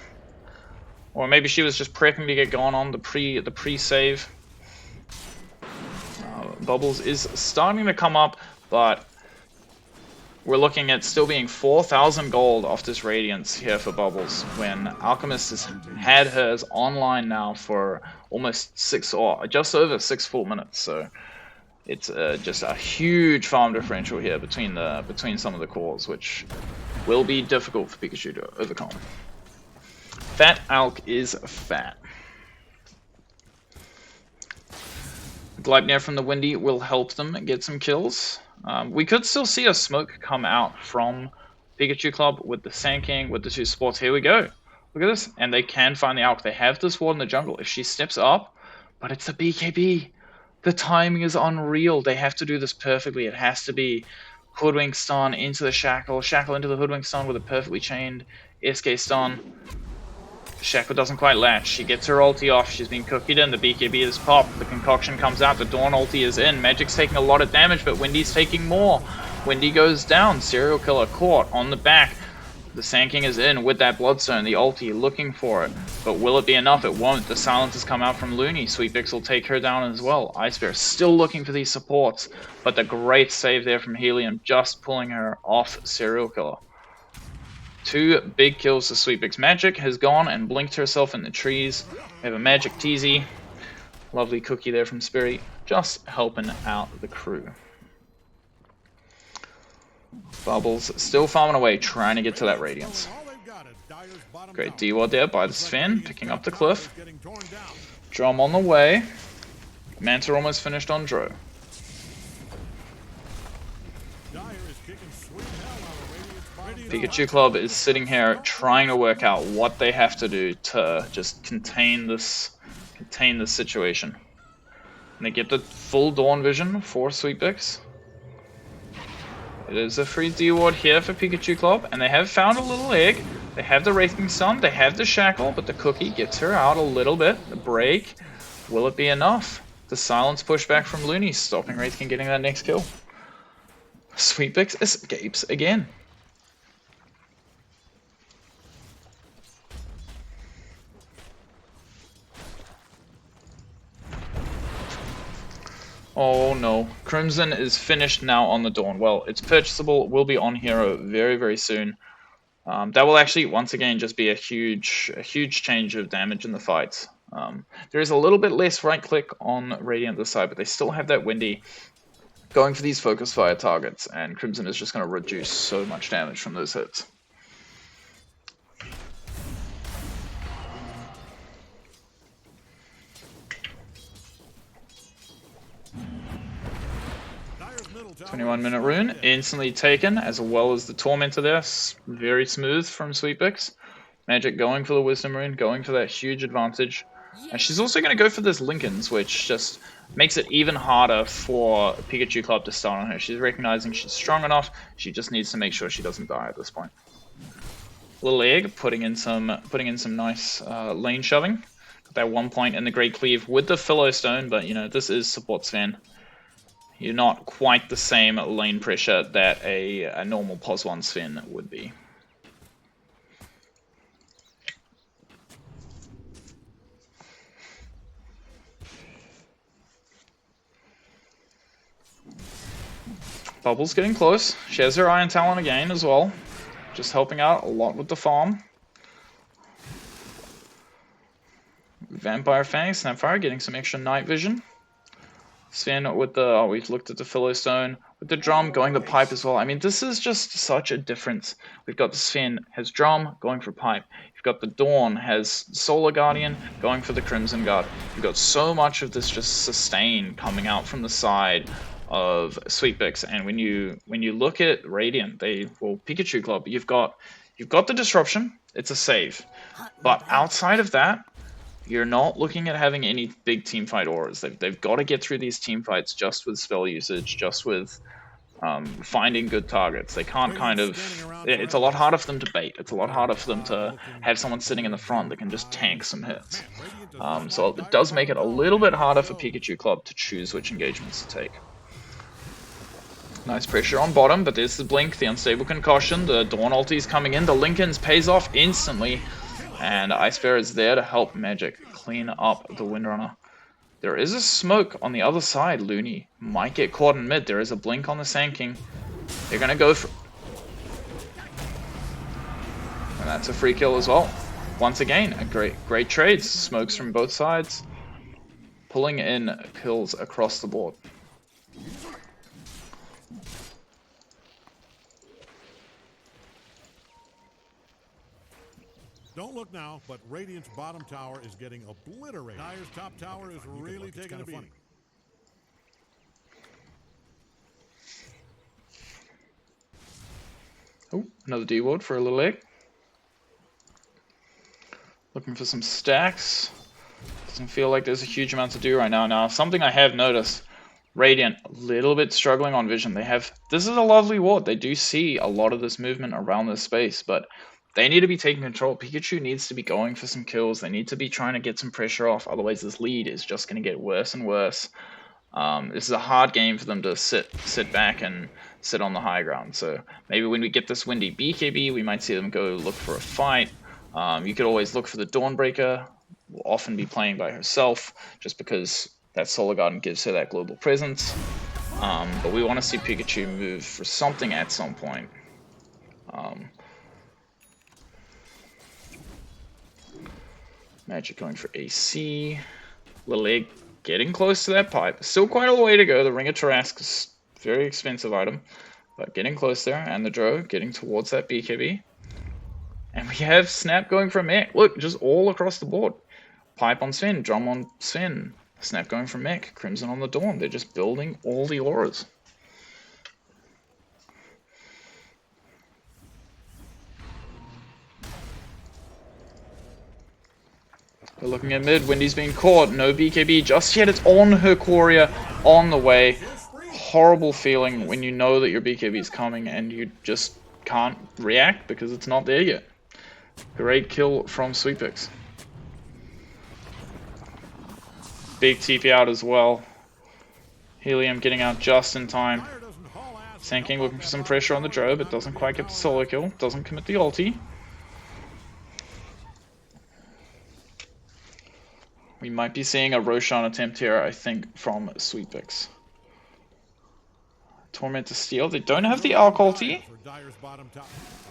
[SPEAKER 2] Or maybe she was just prepping to get going on the pre-save. Bubbles is starting to come up, but we're looking at still being 4,000 gold off this Radiance here for Bubbles, when Alchemist has had hers online now for almost 6 or just over 6 full minutes. So it's just a huge farm differential here between some of the cores, which will be difficult for Pikachu to overcome. Fat Alk is fat. Gleipnir from the Windy will help them get some kills. We could still see a smoke come out from Pikachu Club with the Sand King, with the 2 spots. Here we go. Look at this. And they can find the Alk. They have this ward in the jungle. If she steps up, but it's a BKB. The timing is unreal. They have to do this perfectly. It has to be Hoodwink stun into the Shackle, Shackle into the Hoodwink stun with a perfectly chained SK stun. Shackle doesn't quite latch. She gets her ulti off. She's been cookied in. The BKB is popped. The concoction comes out. The Dawn ulti is in. Magic's taking a lot of damage, but Wendy's taking more. Wendy goes down. Serial Killer caught on the back. The Sand King is in with that Bloodstone. The ulti looking for it. But will it be enough? It won't. The silence has come out from Looney. Sweetbix will take her down as well. Ice Bear still looking for these supports. But the great save there from Helium, just pulling her off Serial Killer. 2 big kills to Sweetbix. Magic has gone and blinked herself in the trees. We have a Magic Teasy. Lovely cookie there from Spirit. Just helping out the crew. Bubbles still farming away, trying to get to that Radiance. Great D-Ward there by the Sven, picking up the cliff. Drum on the way. Manta almost finished on Dro. Pikachu Club is sitting here trying to work out what they have to do to just contain this situation. And they get the full Dawn Vision for Sweetbix. It is a free D-Ward here for Pikachu Club, and they have found a little egg. They have the Wraithing Sun, they have the Shackle, but the cookie gets her out a little bit. The break, will it be enough? The silence pushback from Looney, stopping Wraithking getting that next kill. Sweetbix escapes again. Oh no, Crimson is finished now on the Dawn. Well, it's purchasable, will be on Hero very, very soon. That will actually, once again, just be a huge change of damage in the fights. There is a little bit less right click on Radiant this side, but they still have that Windy going for these focus fire targets, and Crimson is just going to reduce so much damage from those hits. "21-minute rune, instantly taken, as well as the Tormentor there. Very smooth from Sweetbix. Magic going for the Wisdom rune, going for that huge advantage. And she's also going to go for this Linken's, which just makes it even harder for Pikachu Club to start on her. She's recognizing she's strong enough, she just needs to make sure she doesn't die at this point. Little Egg, putting in some nice lane shoving. Got that 1 point in the Great Cleave with the Philostone, but you know, this is support Sven. You're not quite the same lane pressure that a normal POS 1 Sven would be. Bubble's getting close. She has her Iron Talon again as well. Just helping out a lot with the farm. Vampire Fang, Snapfire getting some extra night vision. Sven with the, oh, we've looked at the Philostone, with the Drum going the Pipe as well. I mean, this is just such a difference. We've got the Sven has Drum going for Pipe. You've got the Dawn has Solar Guardian going for the Crimson Guard. You've got so much of this just sustain coming out from the side of Sweetbix, and when you look at Radiant, Pikachu Club, you've got the disruption. It's a save, but outside of that, you're not looking at having any big team fight auras. They've got to get through these team fights just with spell usage, just with finding good targets. They can't it's a lot harder for them to bait. It's a lot harder for them to have someone sitting in the front that can just tank some hits. So it does make it a little bit harder for Pikachu Club to choose which engagements to take. Nice pressure on bottom, but there's the Blink, the Unstable Concussion, the Dawn ulti's coming in, the Linken's pays off instantly, and Ice Bear is there to help Magic clean up the Windrunner. There is a smoke on the other side. Looney might get caught in mid. There is a Blink on the Sand King. They're going to go for... And that's a free kill as well. Once again, a great trades. Smokes from both sides. Pulling in kills across the board.
[SPEAKER 1] Don't look now, but Radiant's bottom tower is getting obliterated. Dire's top tower is really taking a beating.
[SPEAKER 2] Oh, another D-Ward for a little egg. Looking for some stacks. Doesn't feel like there's a huge amount to do right now. Now, something I have noticed, Radiant, a little bit struggling on vision. This is a lovely ward. They do see a lot of this movement around this space, but They need to be taking control. Pikachu needs to be going for some kills. They need to be trying to get some pressure off. Otherwise, this lead is just going to get worse and worse. This is a hard game for them to sit back and sit on the high ground. So maybe when we get this windy BKB, we might see them go look for a fight. You could always look for the Dawnbreaker. Will often be playing by herself, just because that Solar Garden gives her that global presence. But we want to see Pikachu move for something at some point. Magic going for AC. Little Egg getting close to that pipe. Still quite a way to go. The Ring of Tarrasque is a very expensive item, but getting close there. And the Dro getting towards that BKB. And we have Snap going for a mech. Look, just all across the board. Pipe on Sven, Drum on Sven. Snap going for mech. Crimson on the Dawn. They're just building all the auras. We're looking at mid. Windy's being caught. No BKB just yet. It's on her Courier on the way. Horrible feeling when you know that your BKB is coming and you just can't react because it's not there yet. Great kill from Sweetpix. Big TP out as well. Helium getting out just in time. Sand King looking for some pressure on the Dro, but doesn't quite get the solo kill. Doesn't commit the ulti. We might be seeing a Roshan attempt here, I think, from Sweetpix. Torment to steal. They don't have the Alk ulti.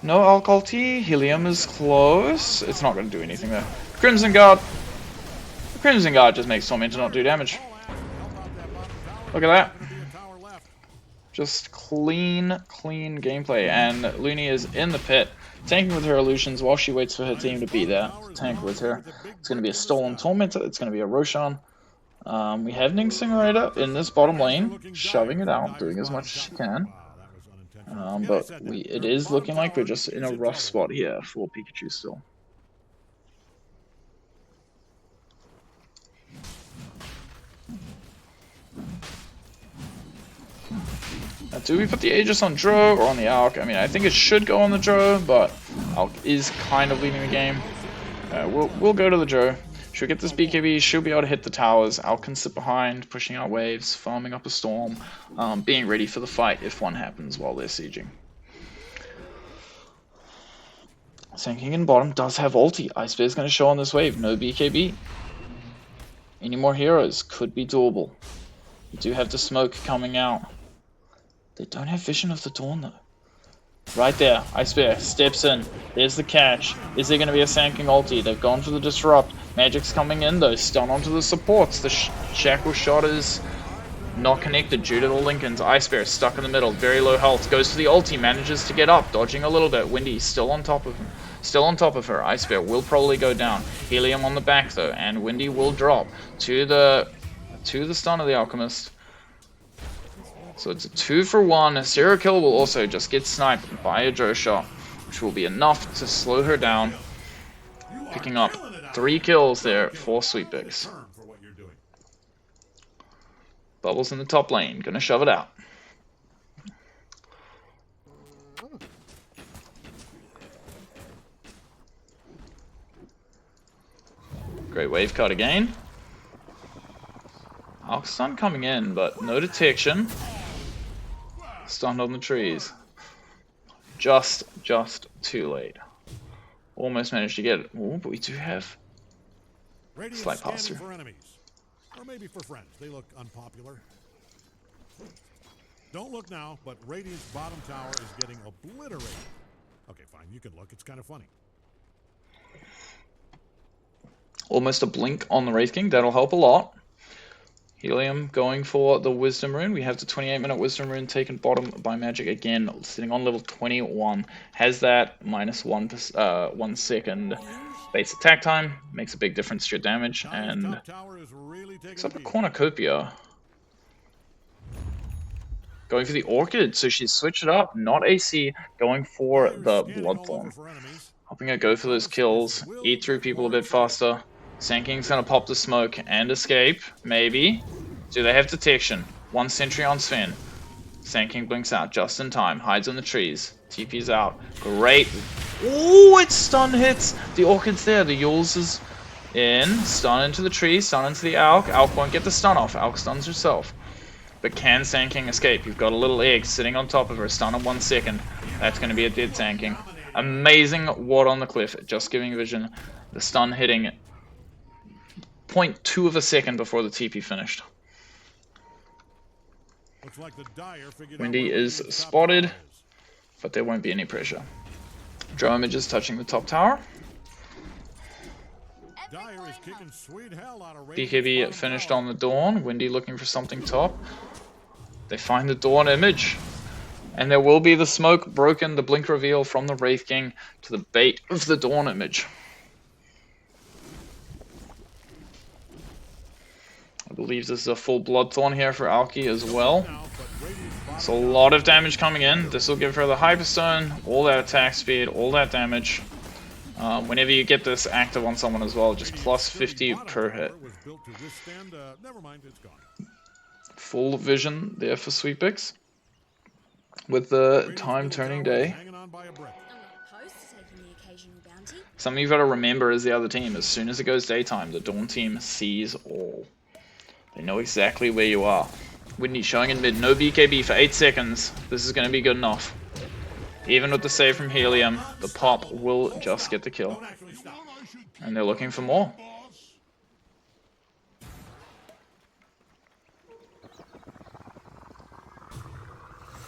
[SPEAKER 2] No Alk ulti. Helium is close. It's not going to do anything there. Crimson Guard. The Crimson Guard just makes Torment to not do damage. Look at that. Just clean gameplay. And Looney is in the pit, tanking with her illusions while she waits for her team to be there. Tank with her. It's going to be a stolen Tormentor. It's going to be a Roshan. We have Ning Incinerator in this bottom lane, shoving it out, doing as much as she can. But it is looking like we're just in a rough spot here for Pikachu still. Now, do we put the Aegis on Dro or on the Alk? I mean, I think it should go on the Dro, but Alk is kind of leading the game. We'll go to the Dro. Should we get this BKB? She'll be able to hit the towers. Alk can sit behind, pushing out waves, farming up a storm, being ready for the fight if one happens while they're sieging. Sand King in bottom does have ulti. Ice Bear's going to show on this wave. No BKB. Any more heroes? Could be doable. We do have the smoke coming out. They don't have Vision of the Dawn though. Right there, Ice Bear steps in. There's the catch. Is there going to be a Sand King ulti? They've gone for the disrupt. Magic's coming in though. Stun onto the supports. The shackle shot is not connected due to the Lincolns. Ice Bear stuck in the middle. Very low health. Goes for the ulti. Manages to get up. Dodging a little bit. Windy still on top of him. Still on top of her. Ice Bear will probably go down. Helium on the back though. And Windy will drop to the stun of the Alchemist. So it's a 2-for-1. Zero Kill will also just get sniped by a Dro shot, which will be enough to slow her down. Picking up 3 kills there for Sweetpix. Bubbles in the top lane, gonna shove it out. Great wave cut again. Alk stun coming in, but no detection. Stunned on the trees. Just too late. Almost managed to get it. Ooh, but we do have slight pass through.
[SPEAKER 1] For enemies. Or maybe for friends. They look unpopular. Don't look now, but Radiant's bottom tower is getting obliterated. Okay, fine. You can look. It's kind of funny.
[SPEAKER 2] Almost a blink on the Wraith King. That'll help a lot. Helium going for the Wisdom Rune. We have the 28-minute Wisdom Rune taken bottom by Magic again, sitting on level 21. Has that minus 1 second base attack time. Makes a big difference to your damage. And picks up a Cornucopia. Going for the Orchid. So she's switched it up. Not AC. Going for the Bloodthorn. Helping her go for those kills. Eat through people a bit faster. Sand King's gonna pop the smoke and escape, maybe. Do they have detection? 1 sentry on Sven. Sand King blinks out just in time, hides in the trees. TP's out. Great Oh, it stun hits. The Orchid's there. The Yules is in. Stun into the tree. Stun into the Alk. Alk won't get the stun off. Alk stuns herself. But can Sand King escape? You've got a little egg sitting on top of her. Stun in 1 second. That's going to be a dead Sand King. Amazing ward on the cliff. Just giving vision. The stun hitting 0.2 of a second before the TP finished.
[SPEAKER 1] Looks like the Dire figured out
[SPEAKER 2] Wendy
[SPEAKER 1] where
[SPEAKER 2] is
[SPEAKER 1] Radiant's top
[SPEAKER 2] spotted,
[SPEAKER 1] tower is.
[SPEAKER 2] but there won't be any pressure. Drow image is touching the top tower.
[SPEAKER 1] Dire is kicking sweet hell out of Radiant's
[SPEAKER 2] BKB
[SPEAKER 1] bottom
[SPEAKER 2] finished
[SPEAKER 1] tower.
[SPEAKER 2] on the Dawn. Wendy looking for something top. They find the Dawn image. And there will be the smoke broken, the blink reveal from the Wraith King to the bait of the Dawn image. I believe this is a full Bloodthorn here for Alki as well.
[SPEAKER 1] Now, but Radiant's bottom
[SPEAKER 2] So a lot of damage coming in. This will give her the Hyperstone, all that attack speed, all that damage. Whenever you get this active on someone as well, just plus 50 per hit.
[SPEAKER 1] was built to withstand, never mind, it's gone.
[SPEAKER 2] Full vision there for Sweetbix. With the time turning day.
[SPEAKER 1] Hanging on by a brick.
[SPEAKER 6] I'm not opposed to taking the occasional bounty.
[SPEAKER 2] Something you've got to remember is the other team. As soon as it goes daytime, the Dawn team sees all. They know exactly where you are. Whitney showing in mid, no BKB for 8 seconds. This is going to be good enough. Even with the save from Helium, the pop will just get the kill. And they're looking for more.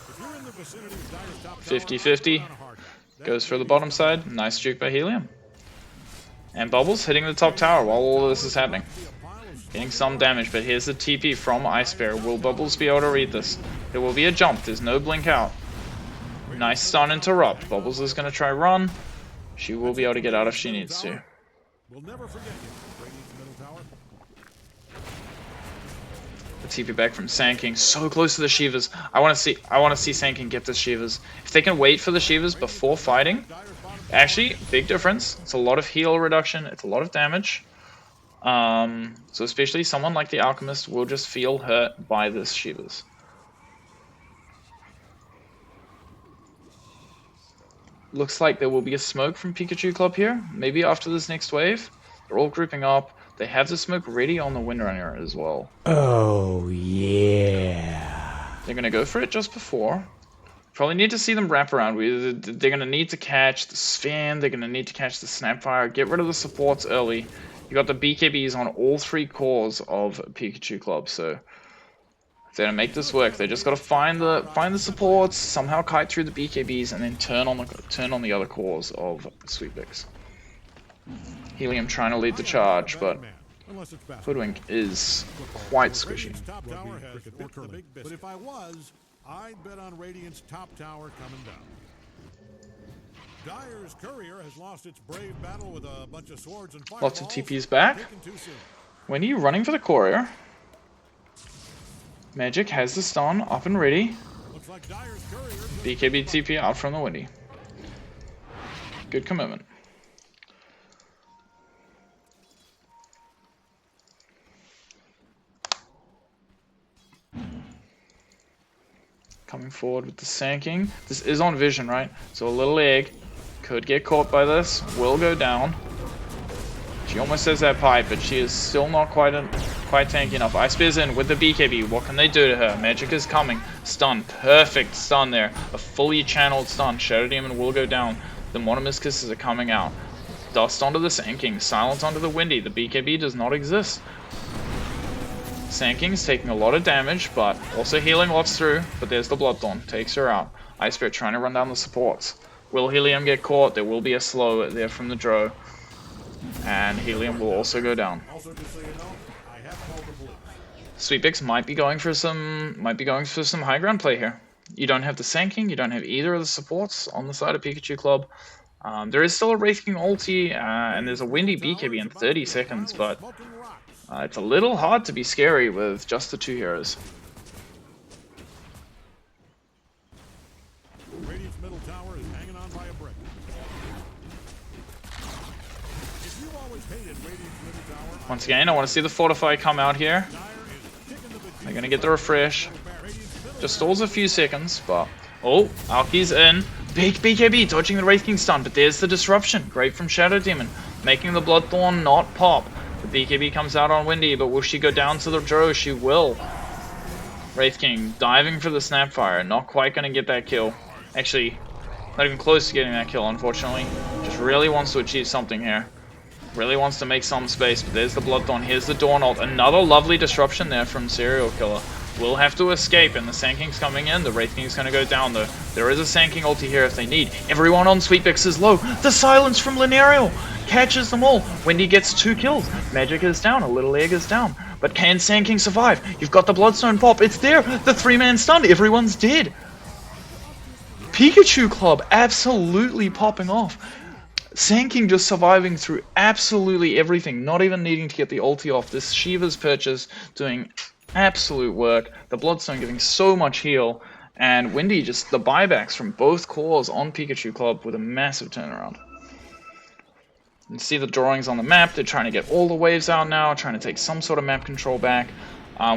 [SPEAKER 1] If you're in the vicinity of Dire's top tower,
[SPEAKER 2] 50-50.
[SPEAKER 1] on a hard hit.
[SPEAKER 2] Goes for the bottom side. Nice juke by Helium. And Bubbles hitting the top tower while all of this is happening. Getting some damage, but here's the TP from Ice Bear. Will Bubbles be able to read this? There will be a jump. There's no blink out. Nice stun interrupt. Bubbles is going to try run. She will be able to get out if she needs to.
[SPEAKER 1] We'll never forget you. Radiant's middle tower.
[SPEAKER 2] The TP back from Sand King, so close to the Shivas. I want to see Sand King get the Shivas. If they can wait for the Shivas before fighting, actually, big difference. It's a lot of heal reduction. It's a lot of damage. So especially someone like the Alchemist will just feel hurt by this Shivas. Looks like there will be a smoke from Pikachu Club here. Maybe after this next wave. They're all grouping up. They have the smoke ready on the Windrunner as well.
[SPEAKER 3] Oh, yeah.
[SPEAKER 2] They're going to go for it just before. Probably need to see them wrap around. They're going to need to catch the Svan. They're going to need to catch the Snapfire. Get rid of the supports early. You got the BKBs on all 3 cores of Pikachu Club. So if they're going to make this work, they just got to find the supports, somehow kite through the BKBs, and then turn on the other cores of Sweetbix. Helium trying to lead the charge, but
[SPEAKER 1] Unless it's basketball.
[SPEAKER 2] Hoodwink is quite scrishing.
[SPEAKER 1] Radiant's top tower has bit the big biscuit. But if I was, I'd bet on Radiant's top tower coming down. Dire's courier has lost its brave battle with a bunch of swords and fireballs.
[SPEAKER 2] Lots of TPs back.
[SPEAKER 1] Taken too soon.
[SPEAKER 2] When are you running for the courier? Magic has the stun up and ready.
[SPEAKER 1] Looks like Dire's courier.
[SPEAKER 2] BKB TP out from the Windy. Good commitment. Coming forward with the Sand King. This is on vision, right? So a little egg could get caught by this. Will go down. She almost has that pipe, but she is still not quite tanky enough. Ice Bear's in with the BKB. What can they do to her? Magic is coming. Stun. Perfect stun there. A fully channeled stun. Shadow Demon will go down. The Monomus Kisses are coming out. Dust onto the Sand King. Silence onto the Windy. The BKB does not exist. Sand King's taking a lot of damage, but also healing lots through. But there's the Bloodthorn. Takes her out. Ice Bear trying to run down the supports. Will Helium get caught? There will be a slow there from the Drow. And Helium will also go down.
[SPEAKER 1] Also, just so you know, I have called the blitz.
[SPEAKER 2] Sweetbix might be going for some high ground play here. You don't have the Sand King, you don't have either of the supports on the side of Pikachu Club. There is still a Wraith King ulti, and there's a Windy BKB in 30 seconds, but
[SPEAKER 1] Smoking rocks.
[SPEAKER 2] it's a little hard to be scary with just the 2 heroes.
[SPEAKER 1] Radiant's middle tower is hanging on by a brick. If you always hated Radiant's middle tower,
[SPEAKER 2] Once again, I want to see the Fortify come out here.
[SPEAKER 1] Dire is kicking the bejesus
[SPEAKER 2] They're going to get the refresh.
[SPEAKER 1] Radiant's middle
[SPEAKER 2] Just stalls a few seconds, but... Oh, Alki's in. Big BKB dodging the Wraith King stun, but there's the disruption. Great from Shadow Demon, making the Bloodthorn not pop. The BKB comes out on Windy, but will she go down to the Drow? She will. Wraith King diving for the Snapfire, not quite going to get that kill. Actually, not even close to getting that kill, unfortunately. Just really wants to achieve something here. Really wants to make some space, but there's the Bloodthorn. Here's the Dawn ult. Another lovely disruption there from Serial Killer. Will have to escape, and the Sand King's coming in. The Wraith King's going to go down, though. There is a Sand King ulti here if they need. Everyone on Sweetbix is low. The silence from Linearial catches them all. Wendy gets 2 kills. Magic is down. A little egg is down. But can Sand King survive? You've got the Bloodstone pop. It's there. The 3-man stun. Everyone's dead. Pikachu Club absolutely popping off. Sand King just surviving through absolutely everything, not even needing to get the ulti off. This Shiva's purchase doing absolute work. The Bloodstone giving so much heal. And Windy just the buybacks from both cores on Pikachu Club with a massive turnaround. You can see the drawings on the map. They're trying to get all the waves out now, trying to take some sort of map control back.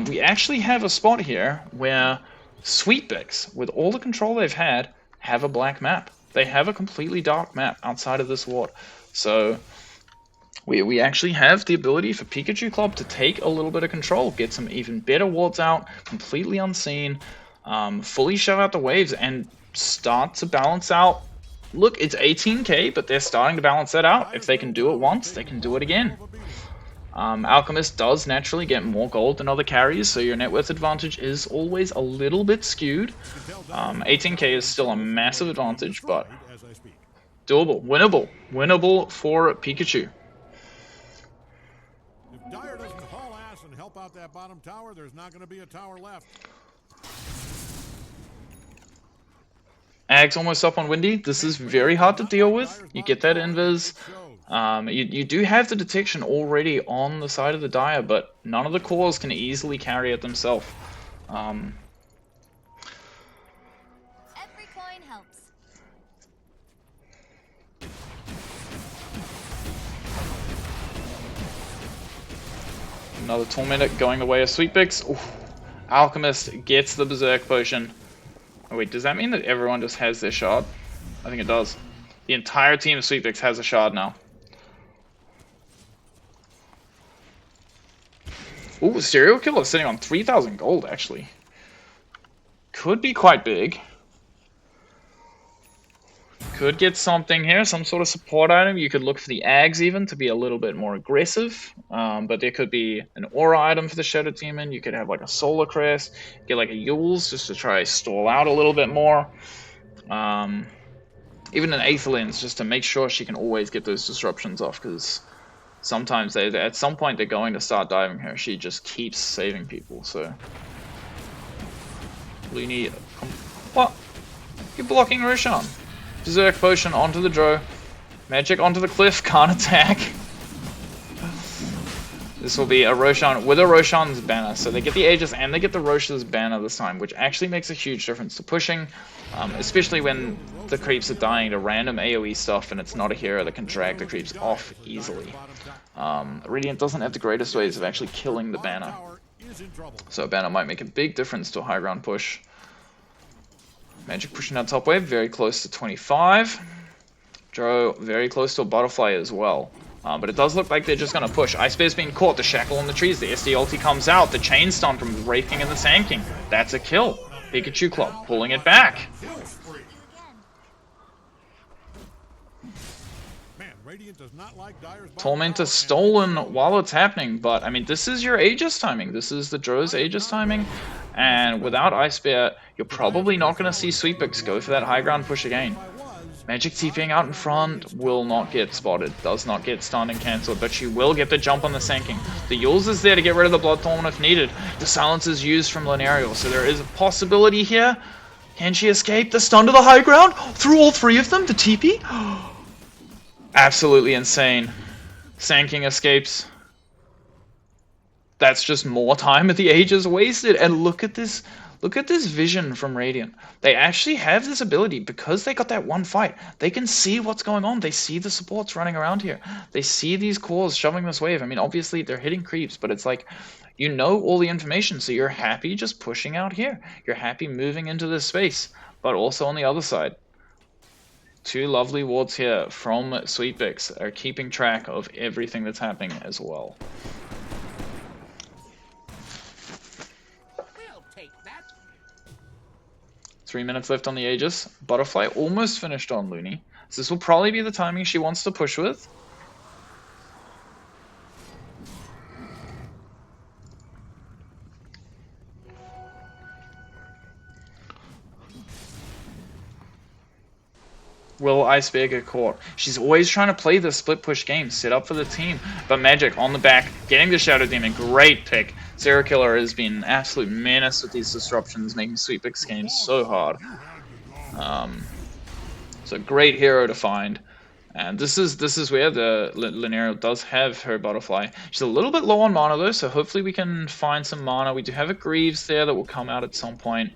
[SPEAKER 2] We actually have a spot here where Sweetbix, with all the control they've had, have a black map. They have a completely dark map outside of this ward. So we actually have the ability for Pikachu Club to take a little bit of control, get some even better wards out, completely unseen, fully shove out the waves, and start to balance out. Look, it's 18k, but they're starting to balance that out. If they can do it once, they can do it again. Alchemist does naturally get more gold than other carries, so your net worth advantage is always a little bit skewed. 18k is still a massive advantage, but doable, winnable for Pikachu.
[SPEAKER 1] If Dire doesn't haul ass and help out that bottom tower, there's not going to be a tower left.
[SPEAKER 2] Ag's almost up on Windy. This is very hard to deal with. You get that invis. You do have the detection already on the side of the Dire, but none of the cores can easily carry it themselves.
[SPEAKER 6] Every coin helps.
[SPEAKER 2] Another Tormentor going the way of Sweetbix. Oof. Alchemist gets the Berserk Potion. Oh wait, does that mean that everyone just has their shard? I think it does. The entire team of Sweetbix has a shard now. Ooh, Serial Killer sitting on 3,000 gold, actually. Could be quite big. Could get something here, some sort of support item. You could look for the Ags even to be a little bit more aggressive. But there could be an aura item for the Shadow Demon. You could have like a Solar Crest. Get like a Yules just to try stall out a little bit more. Even an Aether Lens just to make sure she can always get those disruptions off, because sometimes at some point they're going to start diving her. She just keeps saving people, so. Looney, what? You're blocking Roshan. Berserk Potion onto the Drow. Magic onto the cliff, can't attack. This will be a Roshan with a Roshan's banner. So they get the Aegis and they get the Roshan's banner this time, which actually makes a huge difference to pushing. Especially when the creeps are dying to random AoE stuff and it's not a hero that can drag the creeps off easily. Radiant doesn't have the greatest ways of actually killing the banner. So a banner might make a big difference to a high ground push. Magic pushing out top wave, very close to 25. Drow very close to a butterfly as well. But it does look like they're just going to push. Ice Bear's being caught, the shackle on the trees, the SD ulti comes out, the chain stun from the Wraith King and the Sand King. That's a kill. Pikachu Club pulling it back. Tormentor stolen while it's happening, but I mean, this is your Aegis timing. This is the Drow's Aegis timing, and without Ice Bear, you're probably not going to see Sweetbix go for that high ground push again. Magic TPing out in front will not get spotted, does not get stunned and cancelled, but she will get the jump on the Sand King. The Yules is there to get rid of the Bloodthorn if needed. The silence is used from Linearial, so there is a possibility here. Can she escape? The stun to the high ground? Through all three of them? The TP? Absolutely insane. Sand King escapes. That's just more time at the Aegis wasted. And look at this vision from Radiant. They actually have this ability because they got that one fight. They can see what's going on. They see the supports running around here. They see these cores shoving this wave. I mean, obviously they're hitting creeps, but it's like, you know all the information, so you're happy just pushing out here. You're happy moving into this space, but also on the other side. Two lovely wards here from Sweetbix are keeping track of everything that's happening as well.
[SPEAKER 7] We'll take that.
[SPEAKER 2] 3 minutes left on the Aegis. Butterfly almost finished on Looney. So this will probably be the timing she wants to push with. Will Ice Bear get caught? She's always trying to play the split push game, set up for the team. But Magic on the back, getting the Shadow Demon, great pick. Zero Killer has been an absolute menace with these disruptions, making Sweetbix games so hard. So great hero to find. And this is where the Linear does have her Butterfly. She's a little bit low on mana though, so hopefully we can find some mana. We do have a Greaves there that will come out at some point.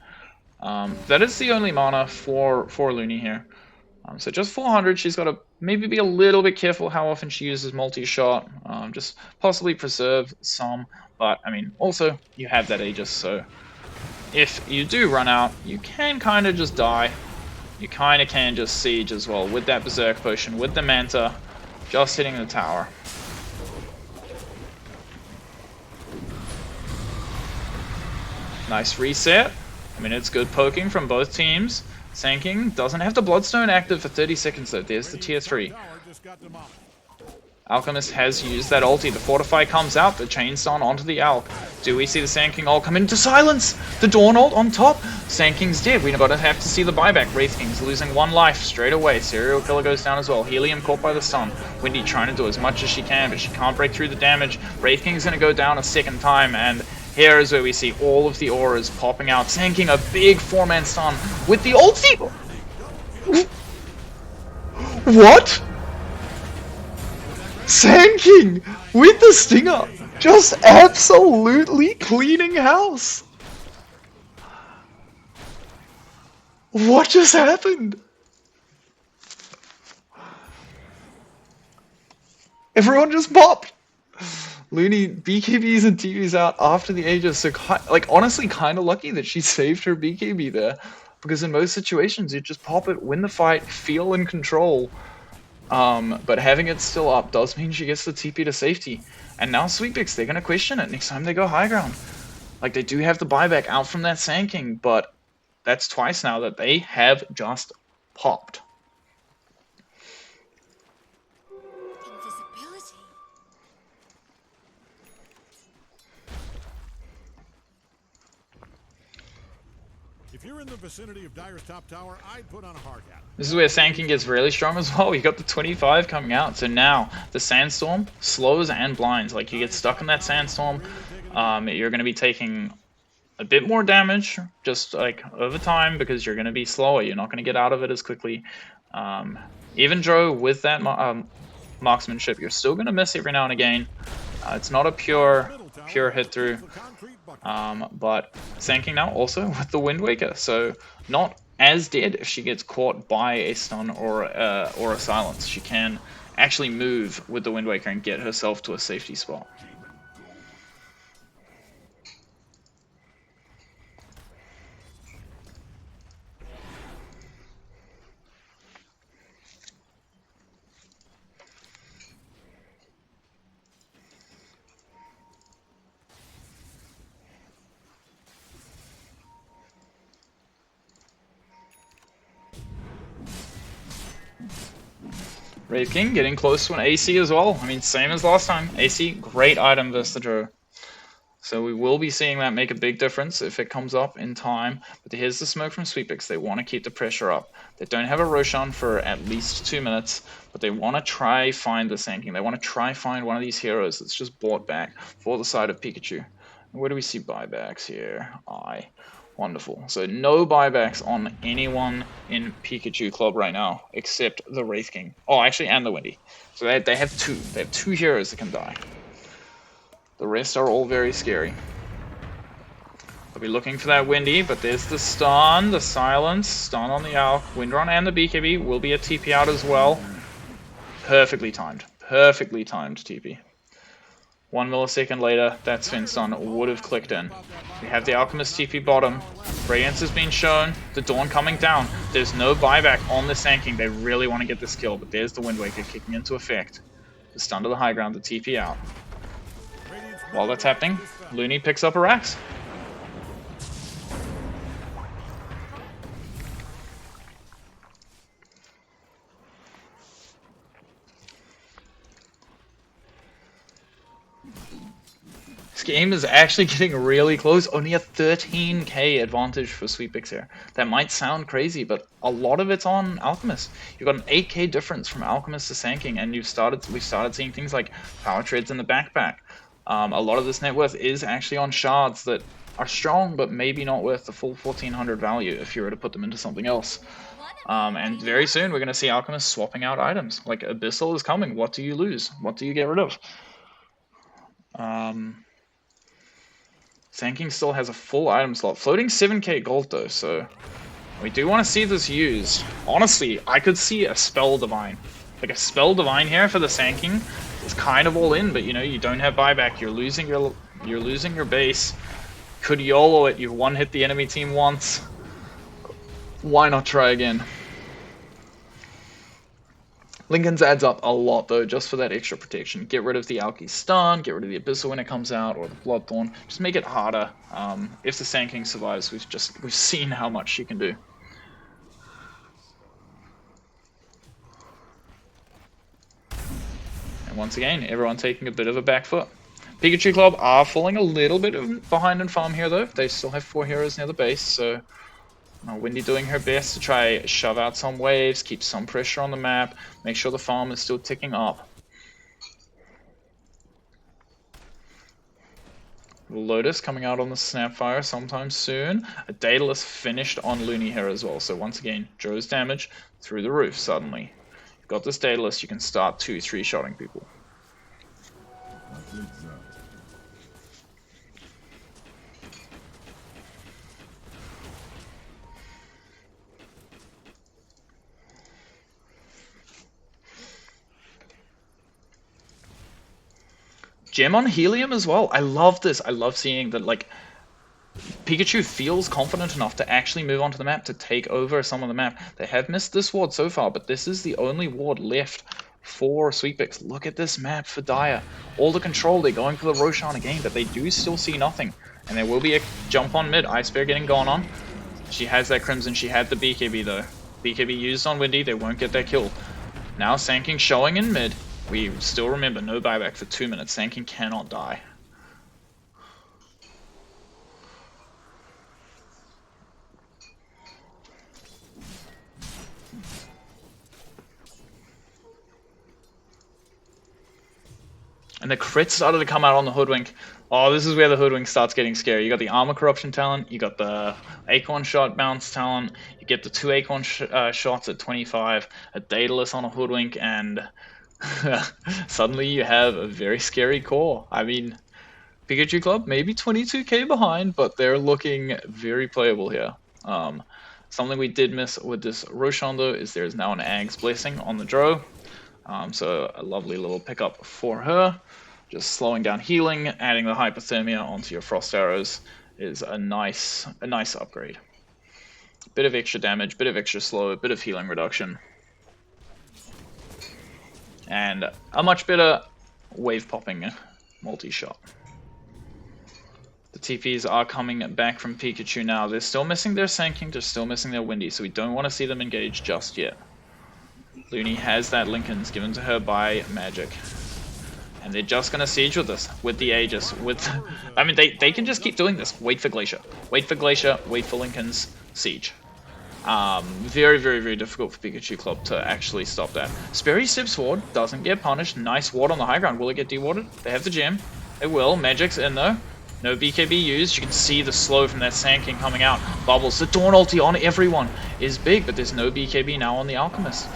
[SPEAKER 2] That is the only mana for Looney here. So just 400, she's got to maybe be a little bit careful how often she uses multi-shot, just possibly preserve some, but I mean, also, you have that Aegis, so if you do run out, you can kind of just die. You kind of can just siege as well, with that Berserk Potion, with the Manta, just hitting the tower. Nice reset. I mean, it's good poking from both teams. Sanking doesn't have the Bloodstone active for 30 seconds though. There's the tier 3. Alchemist has used that ulti. The Fortify comes out. The Chainstone onto the Alch. Do we see the Sanking ult come into silence? The Dawn ult on top. Sanking's dead. We're going to have to see the buyback. Wraith King's losing 1 life straight away. Serial Killer goes down as well. Helium caught by the stun. Wendy trying to do as much as she can, but she can't break through the damage. Wraith King's going to go down a second time, and here is where we see all of the auras popping out. Sanking a big 4-man stun with the ulti. What? Sanking with the Stinger, just absolutely cleaning house. What just happened? Everyone just popped. Looney BKBs and TVs out after the Aegis, so like honestly kind of lucky that she saved her BKB there, because in most situations you just pop it, win the fight, feel in control. But having it still up does mean she gets the TP to safety. And now Sweetbix, they're going to question it next time they go high ground. Like, they do have the buyback out from that Sanking, but that's twice now that they have just popped.
[SPEAKER 6] Invisibility.
[SPEAKER 1] If you're in the vicinity of Dire's top tower, I'd put on a hard hat.
[SPEAKER 2] This is where Sanking gets really strong as well. You got the 25 coming out, so now the Sandstorm slows and blinds. Like, you get stuck in that Sandstorm, you're going to be taking a bit more damage, just like over time, because you're going to be slower. You're not going to get out of it as quickly. Even Dro with that marksmanship, you're still going to miss every now and again. It's not a pure hit through. But Sanking now also with the Wind Waker, so not as dead if she gets caught by a stun or a silence. She can actually move with the Wind Waker and get herself to a safety spot. Wraith King getting close to an AC as well. I mean, same as last time. AC, great item versus the Dro. So we will be seeing that make a big difference if it comes up in time. But here's the smoke from Sweetbix. They want to keep the pressure up. They don't have a Roshan for at least 2 minutes, but they want to try find the Sanking. They want to try find one of these heroes that's just bought back for the side of Pikachu. Where do we see buybacks here? Wonderful. So no buybacks on anyone in Pikachu Club right now, except the Wraith King. Oh, actually, and the Windy. So they have two. They have 2 heroes that can die. The rest are all very scary. I'll be looking for that Windy, but there's the stun, the silence, stun on the Alch. Windrun and the BKB will be a TP out as well. Perfectly timed. Perfectly timed TP. 1 millisecond later, that Sven stun would have clicked in. We have the Alchemist TP bottom. Radiance has been shown. The Dawn coming down. There's no buyback on the Sand King. They really want to get this kill, but there's the Wind Waker kicking into effect. The stun to the high ground, the TP out. While that's happening, Looney picks up a Rax. This game is actually getting really close. Only a 13k advantage for Sweetpix here. That might sound crazy, but a lot of it's on Alchemist. You've got an 8k difference from Alchemist to Sand King, and we've started seeing things like power treads in the backpack. A lot of this net worth is actually on shards that are strong, but maybe not worth the full 1400 value if you were to put them into something else. And very soon we're going to see Alchemist swapping out items. Like Abyssal is coming. What do you lose? What do you get rid of? Sand King still has a full item slot. Floating 7k gold though, so we do want to see this used. Honestly, I could see a Spell Divine. Like a Spell Divine here for the Sand King is kind of all in, but you know, you don't have buyback. You're losing your base. Could YOLO it. You one-hit the enemy team once. Why not try again? Lincoln's adds up a lot though, just for that extra protection. Get rid of the Alki stun, get rid of the Abyssal when it comes out, or the Bloodthorn. Just make it harder. If the Sand King survives, we've seen how much she can do. And once again, everyone taking a bit of a back foot. Pikachu Club are falling a little bit behind in farm here though. They still have 4 heroes near the base, so Windy doing her best to try shove out some waves, keep some pressure on the map, make sure the farm is still ticking up. Lotus coming out on the Snapfire sometime soon. A Daedalus finished on Looney here as well, so once again, Joe's damage through the roof suddenly. You've got this Daedalus, you can start 2-3 shotting people. Gem on Helium as well. I love this. I love seeing that, like, Pikachu feels confident enough to actually move onto the map, to take over some of the map. They have missed this ward so far, but this is the only ward left for Sweetpix. Look at this map for Dire. All the control, they're going for the Roshan again, but they do still see nothing. And there will be a jump on mid. Ice Bear getting gone on. She has that Crimson. She had the BKB though. BKB used on Windy. They won't get that kill. Now Sand King showing in mid. We still remember no buyback for 2 minutes. Sand King cannot die. And the crits started to come out on the Hoodwink. Oh, this is where the Hoodwink starts getting scary. You got the Armor Corruption talent, you got the Acorn Shot bounce talent, you get the 2 Acorn shots at 25, a Daedalus on a Hoodwink, and suddenly you have a very scary core. I mean, Pikachu Club maybe 22k behind, but they're looking very playable here. Something we did miss with this Roshan though is there's now an Ag's Blessing on the Drow. So a lovely little pickup for her. Just slowing down healing, adding the hypothermia onto your frost arrows is a nice upgrade. Bit of extra damage, bit of extra slow, bit of healing reduction. And a much better wave popping multi-shot. The TPs are coming back from Pikachu now. They're still missing their Sand King, they're still missing their Windy, so we don't want to see them engage just yet. Looney has that Lincoln's given to her by Magic. And they're just going to siege with this, with the Aegis, with... I mean, they can just keep doing this. Wait for Glacier. Wait for Glacier, wait for Lincoln's, siege. Very, very, very difficult for Pikachu Club to actually stop that. Sperry Sips ward doesn't get punished. Nice ward on the high ground. Will it get dewarded? They have the gem. It will. Magic's in though. No BKB used. You can see the slow from that Sand King coming out. Bubbles. The Dawn ulti on everyone is big, but there's no BKB now on the Alchemist.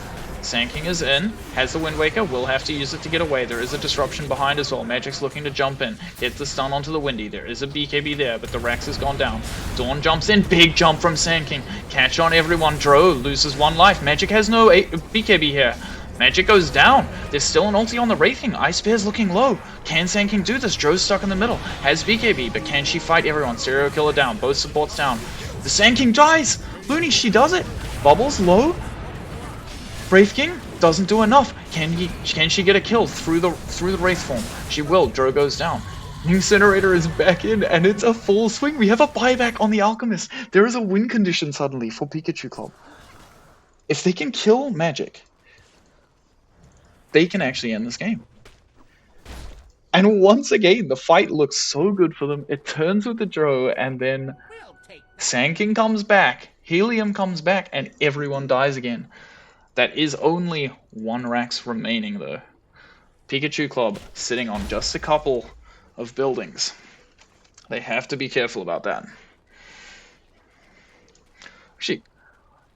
[SPEAKER 2] Sand King is in, has the Wind Waker, will have to use it to get away. There is a disruption behind as well. Magic's looking to jump in, get the stun onto the Windy. There is a BKB there, but the Rex has gone down. Dawn jumps in, big jump from Sand King. Catch on everyone, Dro loses 1 life. Magic has no BKB here. Magic goes down. There's still an ulti on the Wraith King. Ice Bear's looking low. Can Sand King do this? Dro's stuck in the middle. Has BKB, but can she fight everyone? Serial Killer down. Both supports down. The Sand King dies. Looney, she does it. Bubbles low. Wraith King doesn't do enough. Can she get a kill through the Wraith form? She will. Dro goes down. Incinerator is back in, and it's a full swing. We have a buyback on the Alchemist. There is a win condition suddenly for Pikachu Club. If they can kill Magic, they can actually end this game. And once again, the fight looks so good for them. It turns with the Dro, and then Sand King comes back, Helium comes back, and everyone dies again. That is only 1 Rax remaining, though. Pikachu Club sitting on just a couple of buildings. They have to be careful about that. Actually,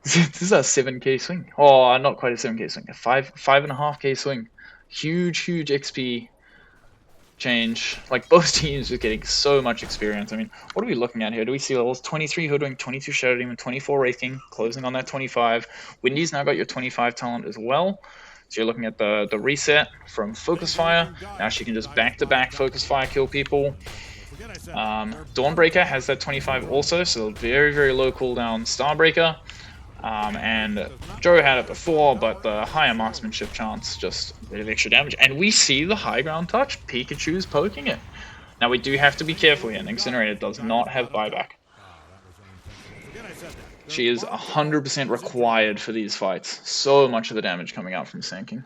[SPEAKER 2] this is a 7k swing. Oh, not quite a 7k swing. A 5.5k swing. Huge XP change. Like, both teams are getting so much experience. I mean, what are we looking at here? Do we see levels? 23 Hoodwink, 22 Shadow Demon, 24 Wraith King, closing on that 25. Windy's now got your 25 talent as well. So you're looking at the reset from Focus Fire. Now she can just back-to-back Focus Fire kill people. Dawnbreaker has that 25 also, so very low cooldown Starbreaker. And Joe had it before, but the higher marksmanship chance, just a bit of extra damage. And we see the high ground touch. Pikachu's poking it. Now we do have to be careful here. Incinerator does not have buyback. She is 100% required for these fights. So much of the damage coming out from Sand King.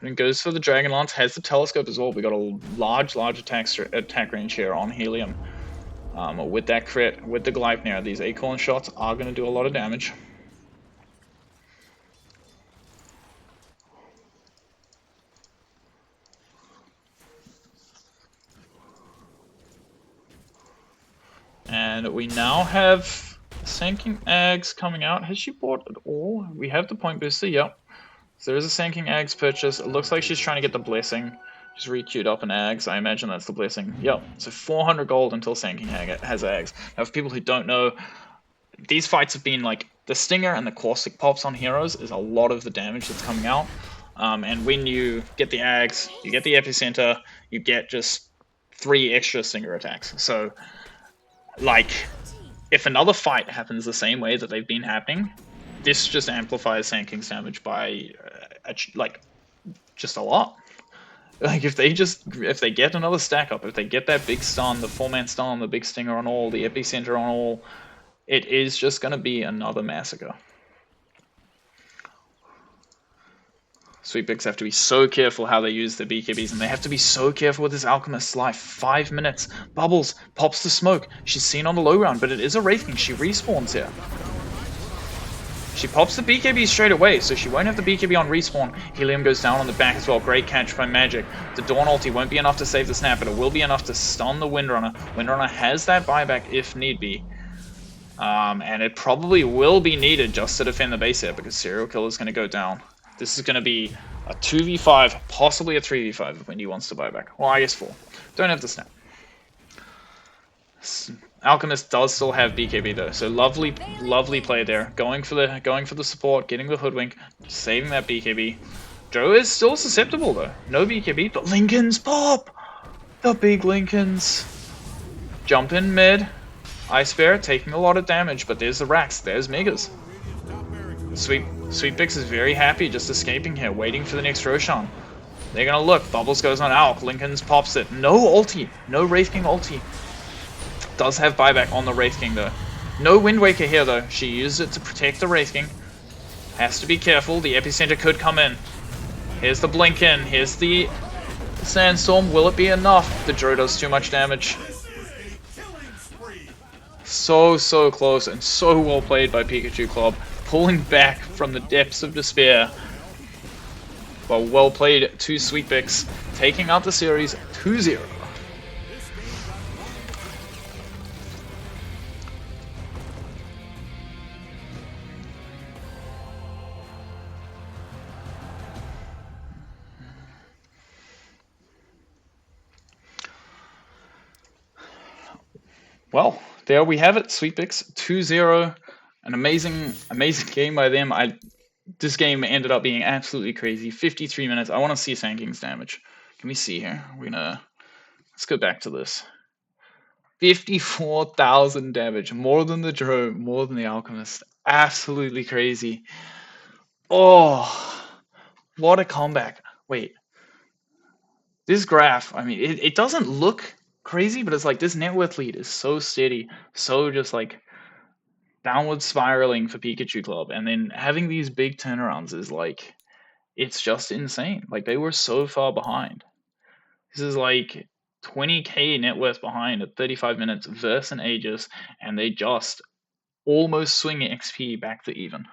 [SPEAKER 2] And it goes for the Dragon Lance, has the Telescope as well. We got a large attack range here on Helium. With that crit, with the Gleipnir, these Acorn shots are going to do a lot of damage. And we now have Sand King Ags coming out. Has she bought it all? We have the point booster, yep. So there is a Sand King Ags purchase. It looks like she's trying to get the Blessing. She's re-queued up an Ags. I imagine that's the Blessing. Yep. So 400 gold until Sand King has Ags. Now, for people who don't know, these fights have been like the Stinger and the Caustic Pops on heroes is a lot of the damage that's coming out. And when you get the Ags, you get the Epicenter, you get just 3 extra Stinger attacks. So, like, if another fight happens the same way that they've been happening, this just amplifies Sand King's damage by, like, just a lot. Like, if they get another stack up, if they get that big stun, the 4-man stun, the big stinger on all, the epicenter on all, it is just going to be another massacre. Sweet Picks have to be so careful how they use their BKBs, and they have to be so careful with this Alchemist's life. 5 minutes. Bubbles pops the smoke. She's seen on the low ground, but it is a Wraith King. She respawns here. She pops the BKB straight away, so she won't have the BKB on respawn. Helium goes down on the back as well. Great catch by Magic. The Dawn ulti won't be enough to save the snap, but it will be enough to stun the Windrunner. Windrunner has that buyback if need be. And it probably will be needed just to defend the base here, because Serial Killer is going to go down. This is going to be a 2v5, possibly a 3v5 if Windy wants to buy back. Well, I guess 4. Don't have the snap. Alchemist does still have BKB though, so lovely play there. Going for the support, getting the Hoodwink, saving that BKB. Joe is still susceptible though. No BKB, but Lincolns pop! The big Lincolns. Jump in mid. Ice Bear taking a lot of damage, but there's the Rax, there's Megas. Sweet Pix is very happy just escaping here, waiting for the next Roshan. They're gonna look, Bubbles goes on Alk, Lincolns pops it. No ulti, no Wraith King ulti. Does have buyback on the Wraith King though. No Wind Waker here though. She used it to protect the Wraith King. Has to be careful. The Epicenter could come in. Here's the blink in. Here's the Sandstorm. Will it be enough? The Dro does too much damage. So close and so well played by Pikachu Club. Pulling back from the depths of despair. Well, well played to Sweet Pix. Taking out the series 2-0. Well, there we have it. Sweet picks 2-0. An amazing game by them. This game ended up being absolutely crazy. 53 minutes. I want to see Sanking's damage. Can we see here? Let's go back to this. 54,000 damage. More than the Drow, more than the Alchemist. Absolutely crazy. Oh, what a comeback. Wait. This graph, I mean, it doesn't look crazy, but it's like this net worth lead is so steady, so just like downward spiraling for Pikachu Club. And then having these big turnarounds is like, it's just insane. Like, they were so far behind. This is like 20k net worth behind at 35 minutes versus an Aegis, and they just almost swing XP back to even.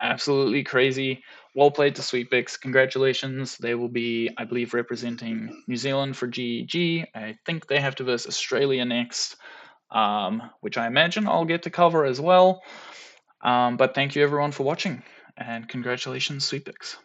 [SPEAKER 2] Absolutely crazy. Well played to Sweetbix. Congratulations. They will be, I believe, representing New Zealand for GEG. I think they have to verse Australia next, which I imagine I'll get to cover as well. But thank you everyone for watching, and congratulations, Sweetbix.